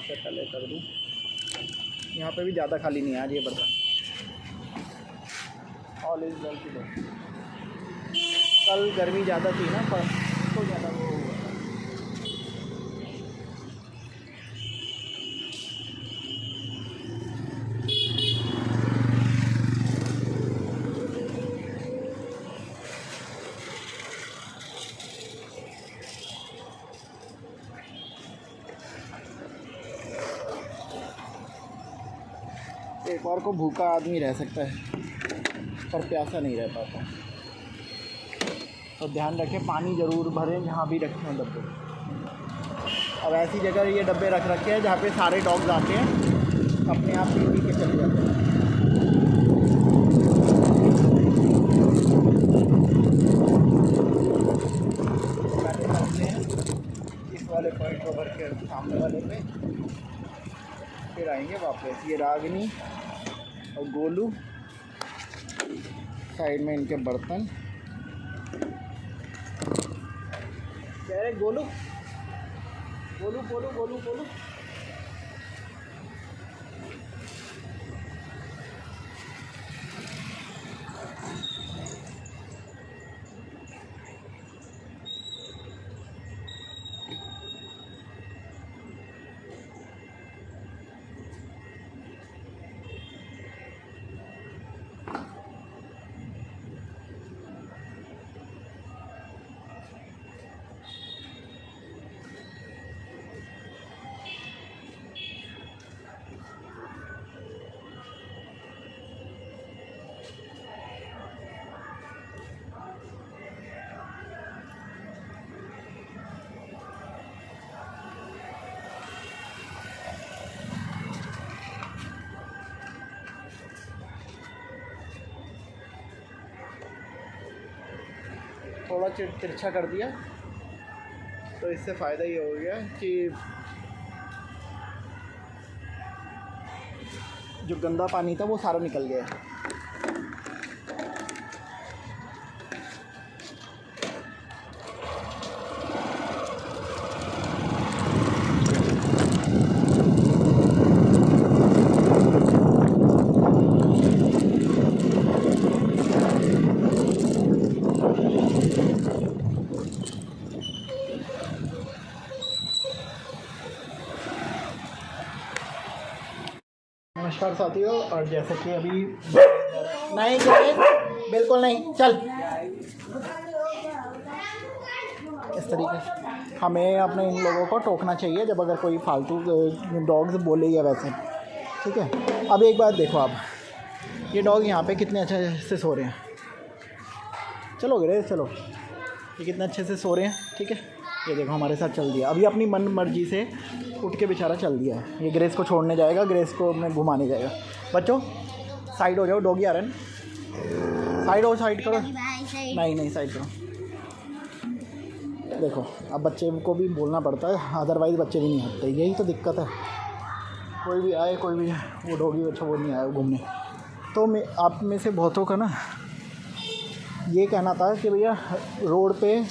से पहले कर दूँ। यहाँ पे भी ज़्यादा खाली नहीं है आज ये बर्तन। All is well to go. कल गर्मी ज़्यादा थी ना, पर तो ज़्यादा वो हुआ। एक बार को भूखा आदमी रह सकता है पर प्यासा नहीं रह पाता। तो ध्यान रखें, पानी ज़रूर भरें जहाँ भी रखे हैं डब्बे। अब ऐसी जगह ये डब्बे रख रखे हैं जहाँ पे सारे डॉग्स आते हैं, अपने आप पी के चले जाते हैं। इस वाले पॉइंट को भर के सामने वाले पे, फिर आएंगे वापस। ये रागिनी और गोलू, साइड में इनके बर्तन। कह रहे गोलू गोलू गोलू गोलू गोलू। थोड़ा तिरछा कर दिया तो इससे फ़ायदा ये हो गया कि जो गंदा पानी था वो सारा निकल गया। नमस्कार साथियों, और जैसे कि अभी नहीं बिल्कुल नहीं, चल इस तरीके से हमें अपने इन लोगों को टोकना चाहिए जब अगर कोई फालतू डॉग्स बोले या वैसे, ठीक है। अब एक बात देखो, आप ये डॉग यहाँ पे कितने अच्छे से सो रहे हैं। चलो ग्रेस चलो, ये कितने अच्छे से सो रहे हैं, ठीक है। ये देखो हमारे साथ चल दिया, अभी अपनी मन मर्जी से उठ के बेचारा चल दिया है। ये ग्रेस को छोड़ने जाएगा, ग्रेस को मैं घुमाने जाएगा। बच्चों साइड हो जाओ, डॉगी आ रहे हैं। साइड हो, साइड करो। नहीं साइड करो। देखो अब बच्चे को भी बोलना पड़ता है, अदरवाइज़ बच्चे भी नहीं हटते। यही तो दिक्कत है, कोई भी आए, कोई भी वो डॉगी बच्चा वो नहीं आया घूमने। तो मैं आप में से बहुतों का ना ये कहना था कि भैया रोड पे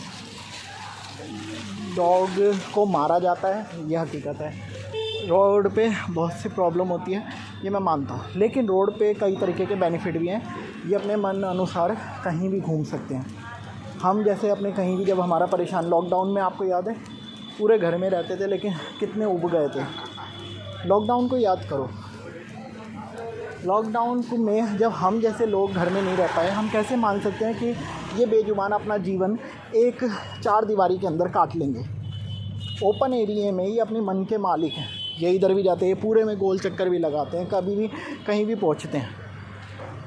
डॉग को मारा जाता है, यह हकीकत है। रोड पे बहुत सी प्रॉब्लम होती है, ये मैं मानता हूँ, लेकिन रोड पे कई तरीके के बेनिफिट भी हैं। ये अपने मन अनुसार कहीं भी घूम सकते हैं। हम जैसे अपने कहीं भी, जब हमारा परेशान लॉकडाउन में, आपको याद है पूरे घर में रहते थे, लेकिन कितने उब गए थे। लॉकडाउन को याद करो, लॉकडाउन में जब हम जैसे लोग घर में नहीं रह पाए, हम कैसे मान सकते हैं कि ये बेजुबान अपना जीवन एक चार दीवारी के अंदर काट लेंगे। ओपन एरिया में ही अपने मन के मालिक हैं। ये इधर भी जाते हैं, पूरे में गोल चक्कर भी लगाते हैं, कभी भी कहीं भी पहुंचते हैं।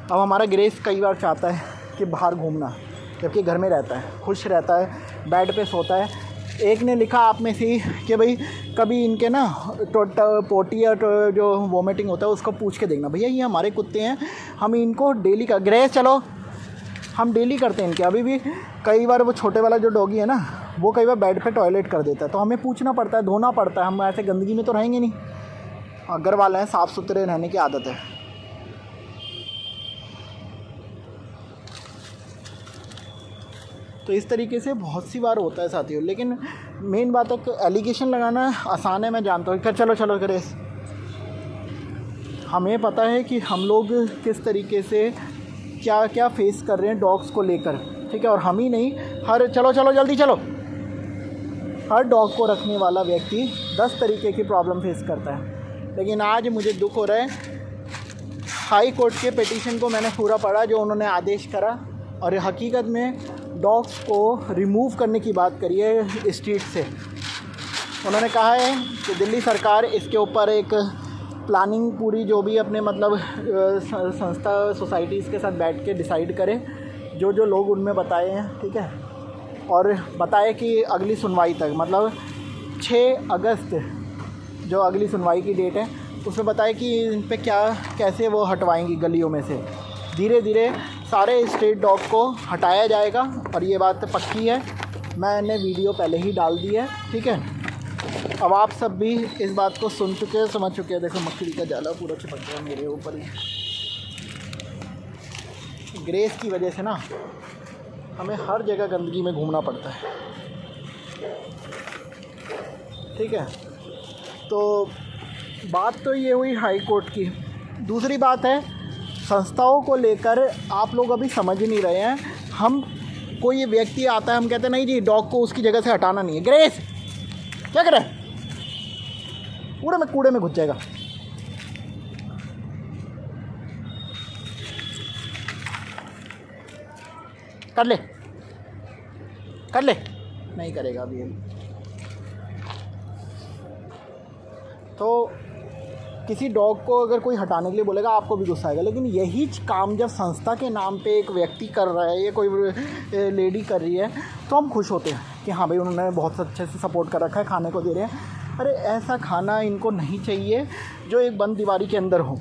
अब हमारा ग्रेस कई बार चाहता है कि बाहर घूमना, जबकि घर में रहता है, खुश रहता है, बेड पे सोता है। एक ने लिखा आप में से कि भाई कभी इनके ना पोटी या जो वोमिटिंग होता है उसको पूछ के देखना। भैया ये हमारे कुत्ते हैं, हम इनको डेली का ग्रेस चलो हम डेली करते हैं इनके। अभी भी कई बार वो छोटे वाला जो डॉगी है ना, वो कई बार बेड पे टॉयलेट कर देता है, तो हमें पूछना पड़ता है, धोना पड़ता है। हम ऐसे गंदगी में तो रहेंगे नहीं। घर वाले हैं, साफ़ सुथरे रहने की आदत है। तो इस तरीके से बहुत सी बार होता है साथियों। लेकिन मेन बात है कि एलिगेशन लगाना आसान है, मैं जानता हूँ। चलो चलो ग्रेस, हमें पता है कि हम लोग किस तरीके से क्या क्या फेस कर रहे हैं डॉग्स को लेकर, ठीक है। और हम ही नहीं, हर चलो चलो जल्दी चलो, हर डॉग को रखने वाला व्यक्ति 10 तरीके की प्रॉब्लम फेस करता है। लेकिन आज मुझे दुख हो रहा है, हाई कोर्ट के पिटीशन को मैंने पूरा पढ़ा जो उन्होंने आदेश करा, और हकीकत में डॉग्स को रिमूव करने की बात करी है स्ट्रीट से। उन्होंने कहा है कि दिल्ली सरकार इसके ऊपर एक प्लानिंग पूरी जो भी अपने मतलब संस्था सोसाइटीज़ के साथ बैठ के डिसाइड करे, जो जो लोग उनमें बताए हैं, ठीक है। और बताए कि अगली सुनवाई तक, मतलब 6 अगस्त जो अगली सुनवाई की डेट है, उसमें बताए कि इन पे क्या कैसे वो हटवाएंगी गलियों में से। धीरे धीरे सारे स्ट्रीट डॉग को हटाया जाएगा, और ये बात पक्की है, मैंने वीडियो पहले ही डाल दी है, ठीक है। अब आप सब भी इस बात को सुन चुके हैं, समझ चुके हैं। देखो मक्खी का जाला पूरा चिपक गया मेरे ऊपर ही। ग्रेस की वजह से ना हमें हर जगह गंदगी में घूमना पड़ता है, ठीक है। तो बात तो ये हुई हाई कोर्ट की। दूसरी बात है, संस्थाओं को लेकर आप लोग अभी समझ ही नहीं रहे हैं। हम कोई व्यक्ति आता है, हम कहते हैं नहीं जी डॉग को उसकी जगह से हटाना नहीं है। ग्रेस क्या कर रहा है? कूड़े में घुस जाएगा। कर ले नहीं करेगा अभी। तो किसी डॉग को अगर कोई हटाने के लिए बोलेगा आपको भी गुस्सा आएगा, लेकिन यही काम जब संस्था के नाम पे एक व्यक्ति कर रहा है या कोई लेडी कर रही है, तो हम खुश होते हैं कि हाँ भाई उन्होंने बहुत अच्छे से सपोर्ट कर रखा है, खाने को दे रहे हैं। अरे ऐसा खाना इनको नहीं चाहिए जो एक बंद दीवारी के अंदर हो।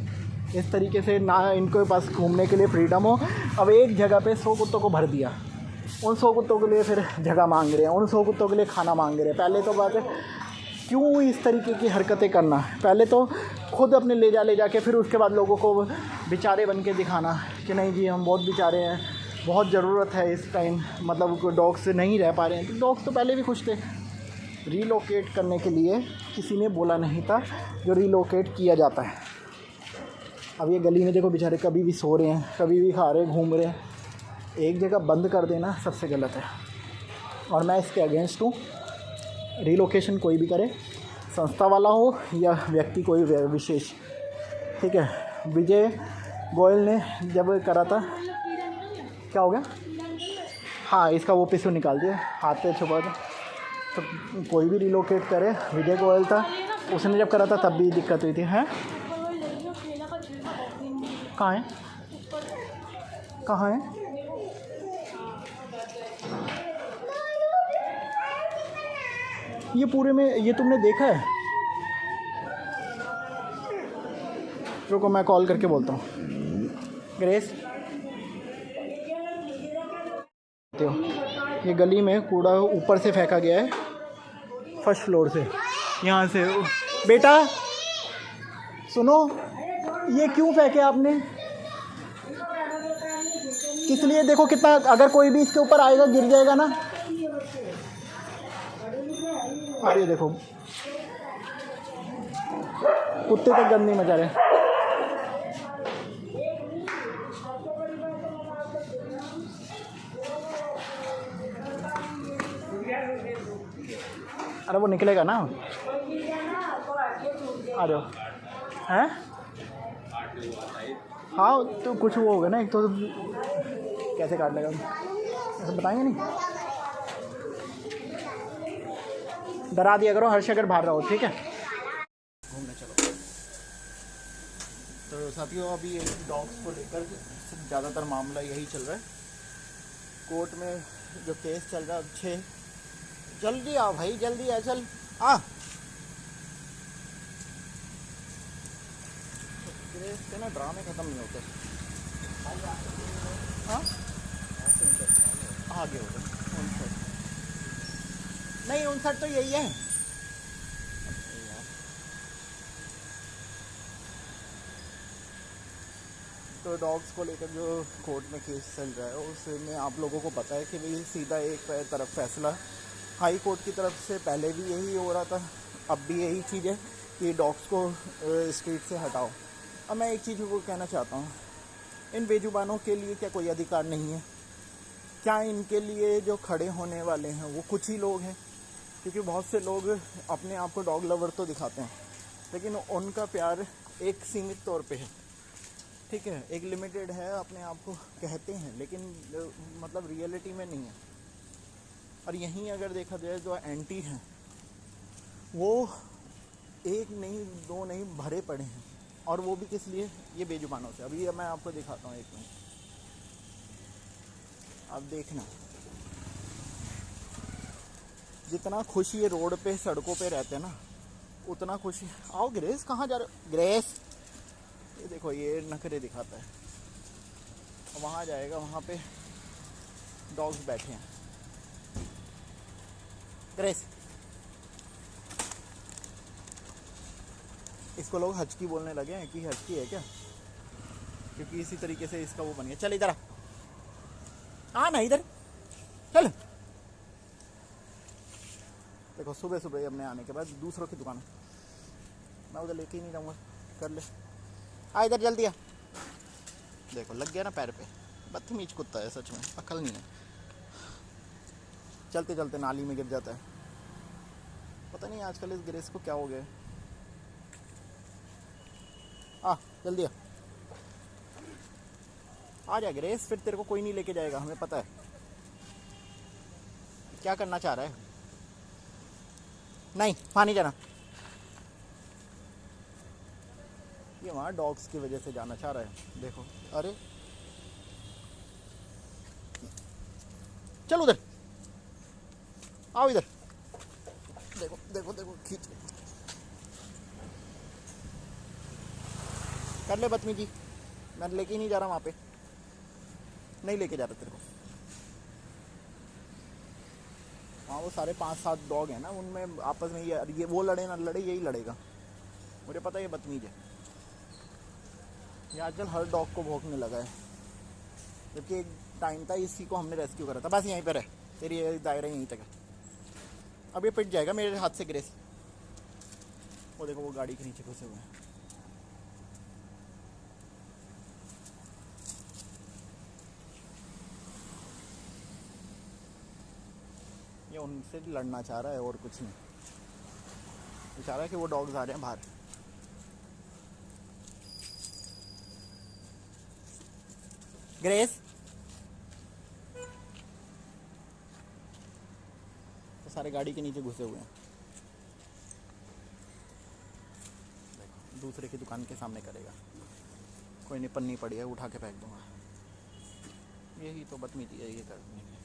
इस तरीके से ना इनके पास घूमने के लिए फ्रीडम हो। अब एक जगह पे 100 कुत्तों को भर दिया, उन 100 कुत्तों के लिए फिर जगह मांग रहे हैं, उन 100 कुत्तों के लिए खाना मांग रहे हैं। पहले तो बात है क्यों इस तरीके की हरकतें करना, पहले तो खुद अपने ले जा के फिर उसके बाद लोगों को बेचारे बन के दिखाना कि नहीं जी हम बहुत बेचारे हैं, बहुत ज़रूरत है इस टाइम, मतलब डॉग्स नहीं रह पा रहे हैं। तो डॉग्स तो पहले भी खुश थे। रीलोकेट करने के लिए किसी ने बोला नहीं था, जो रीलोकेट किया जाता है। अब ये गली में देखो बेचारे कभी भी सो रहे हैं, कभी भी खा रहे हैं, घूम रहे हैं। एक जगह बंद कर देना सबसे गलत है, और मैं इसके अगेंस्ट हूँ। रीलोकेशन कोई भी करे, संस्था वाला हो या व्यक्ति कोई विशेष, ठीक है। विजय गोयल ने जब करा था, क्या हो गया? हाँ, इसका वो पिस्सू निकाल दिया, हाथ पे छुपा था। तो कोई भी रिलोकेट करे, विजय गोयल था, उसने जब करा था तब भी दिक्कत हुई थी। हैं कहाँ है? कहाँ है? ये पूरे में ये तुमने देखा है? रुको मैं कॉल करके बोलता हूँ। ग्रेस, ये गली में कूड़ा ऊपर से फेंका गया है, फर्स्ट फ्लोर से, यहाँ से। बेटा सुनो, ये क्यों फेंके आपने? किस लिए? देखो कितना, अगर कोई भी इसके ऊपर आएगा गिर जाएगा ना। और ये देखो कुत्ते तक गंद नहीं मचा रहे। अरे वो निकलेगा ना, आ जाओ। हैं? हाँ तो कुछ वो होगा ना, एक तो कैसे काट लेगा, ऐसे बताएंगे नहीं। डरा दिया करो, हर शगर बाहर रहो, ठीक है। घूमने चलो। तो साथियों अभी डॉग्स को लेकर ज़्यादातर मामला यही चल रहा है। कोर्ट में जो केस चल रहा है, 6 जल्दी आओ भाई, जल्दी आ, चल आ। से ना ड्रामे ख़त्म नहीं होते। हाँ आगे होगा 59, नहीं 59 तो यही है। तो डॉग्स को लेकर जो कोर्ट में केस चल रहा है उसमें आप लोगों को पता है कि भाई सीधा एक तरफ फैसला हाई कोर्ट की तरफ से पहले भी यही हो रहा था, अब भी यही चीज़ है कि डॉग्स को स्ट्रीट से हटाओ। अब मैं एक चीज़ को कहना चाहता हूँ, इन बेजुबानों के लिए क्या कोई अधिकार नहीं है? क्या इनके लिए जो खड़े होने वाले हैं वो कुछ ही लोग हैं? क्योंकि बहुत से लोग अपने आप को डॉग लवर तो दिखाते हैं, लेकिन उनका प्यार एक सीमित तौर पे है, ठीक है, एक लिमिटेड है, अपने आप को कहते हैं, लेकिन मतलब रियलिटी में नहीं है। और यहीं अगर देखा जाए जो एंटी हैं वो एक नहीं दो नहीं भरे पड़े हैं, और वो भी किस लिए? ये बेजुबानों से। अभी मैं आपको दिखाता हूँ, एक मिनट आप देखना, जितना खुश ये रोड पे सड़कों पे रहते हैं ना, उतना खुश। आओ ग्रेस, कहाँ जा रहे हो ग्रेस? ये देखो ये नखरे दिखाता है, वहाँ जाएगा, वहाँ पे डॉग्स बैठे हैं। ग्रेस, इसको लोग हचकी बोलने लगे हैं कि हचकी है क्या, क्योंकि इसी तरीके से इसका वो बन गया। चल इधर आ ना, इधर चल। देखो सुबह सुबह अपने आने के बाद दूसरों की दुकान, मैं उधर लेके ही नहीं जाऊँगा, कर ले, आ इधर जल्दी आ। देखो लग गया ना पैर पे, बदतमीज कुत्ता है सच में, अकल नहीं है, चलते चलते नाली में गिर जाता है। पता नहीं आजकल इस ग्रेस को क्या हो गया। आ जल्दी आ जा ग्रेस, फिर तेरे को कोई नहीं लेके जाएगा, हमें पता है क्या करना चाह रहा है। नहीं वहाँ नहीं जाना, ये वहाँ डॉग्स की वजह से जाना चाह रहा है। देखो अरे चल उधर, आओ इधर, देखो देखो देखो खींच कर ले बदतमीजी। मैं लेके ही नहीं जा रहा वहाँ पे, नहीं लेके जा रहा तेरे को। हाँ वो सारे 5-7 डॉग हैं ना, उनमें आपस में ये वो लड़े ना लड़े, यही लड़ेगा, मुझे पता है ये बदतमीज है। ये आजकल हर डॉग को भौंकने लगा है, जबकि एक टाइम था इसी को हमने रेस्क्यू करा था। बस यहीं पर है, तेरी दायरा यहीं तक है, अब ये पिट जाएगा मेरे हाथ से ग्रेस। वो देखो वो गाड़ी के नीचे घुसे हुए हैं। ये उनसे लड़ना चाह रहा है और कुछ नहीं, ये चाह रहा है कि वो डॉग्स आ रहे हैं बाहर। ग्रेस तो सारे गाड़ी के नीचे घुसे हुए हैं। देखो दूसरे की दुकान के सामने करेगा, कोई नहीं पन्नी पड़ी है उठा के फेंक दूंगा। यही तो बदतमीजी है, ये करने की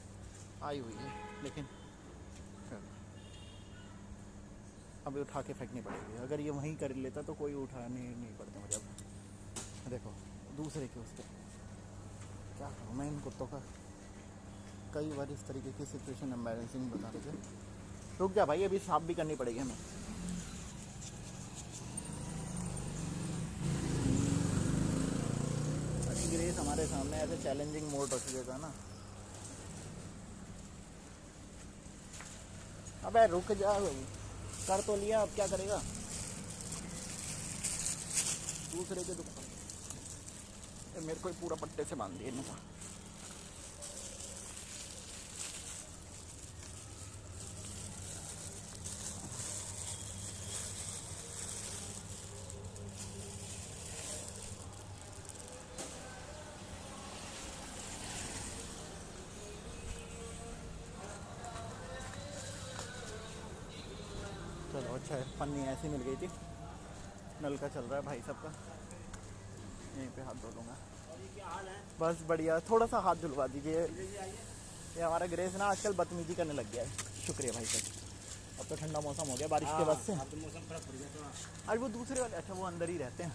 आई हुई है, लेकिन अभी उठा के फेंकनी पड़ेगी। अगर ये वहीं कर लेता तो कोई उठाने नहीं पड़ता मुझे। अब देखो दूसरे के उसके, क्या करूँ मैं इन कुत्तों का। कई बार इस तरीके की सिचुएशन एम्बैरेसिंग बता रहे थे। रुक जा भाई, अभी साफ भी करनी पड़ेगी हमें। अभी ग्रेस हमारे सामने ऐसे चैलेंजिंग मोड रख देता ना। अबे रुक जा, कर तो लिया, अब क्या करेगा। दूसरे के दुकान मेरे को ही पूरा पट्टे से बांध दिया इनका। चलो अच्छा है, पन्नी ऐसी मिल गई थी। नल का चल रहा है भाई सबका, यहीं पे हाथ धो लूँगा। बस बढ़िया, थोड़ा सा हाथ धुलवा दीजिए। ये हमारा ग्रेस ना आजकल बदतमीजी करने लग गया है। शुक्रिया भाई साहब, अब तो ठंडा मौसम हो गया बारिश के बाद से। मौसम खराब पड़ गया थोड़ा। आज वो दूसरे वाले, अच्छा वो अंदर ही रहते हैं,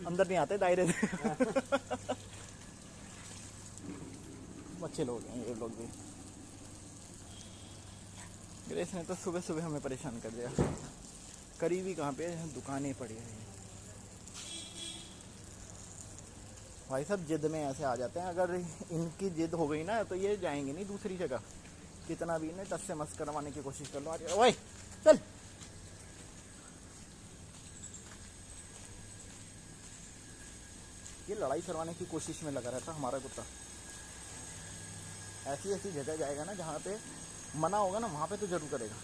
अंदर नहीं आते दायरे से। अच्छे लोग हैं ये लोग भी। ग्रेस ने तो सुबह सुबह हमें परेशान कर दिया। करीबी कहाँ पे दुकानें पड़ी है। भाई साहब जिद में ऐसे आ जाते हैं, अगर इनकी जिद हो गई ना तो ये जाएंगे नहीं दूसरी जगह, कितना भी इन्हें टस से मस करवाने की कोशिश कर लो। आज ओए चल, ये लड़ाई करवाने की कोशिश में लगा रहता हमारा कुत्ता। ऐसी ऐसी जगह जाएगा ना जहाँ पे मना होगा ना, वहाँ पे तो जरूर करेगा।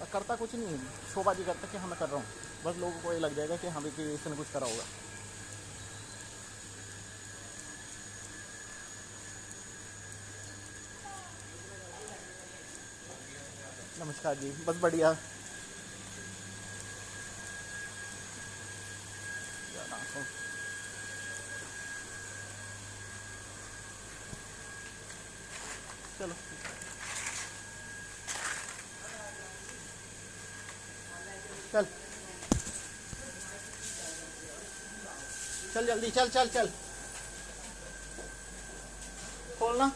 और करता कुछ नहीं, शोबाजी करता कि हाँ मैं कर रहा हूँ, बस लोगों को ये लग जाएगा कि हाँ भाई कि इसने कुछ करा होगा। नमस्कार जी, बस बढ़िया। चलो चल चल, जल्दी चल चल चल, खोलना।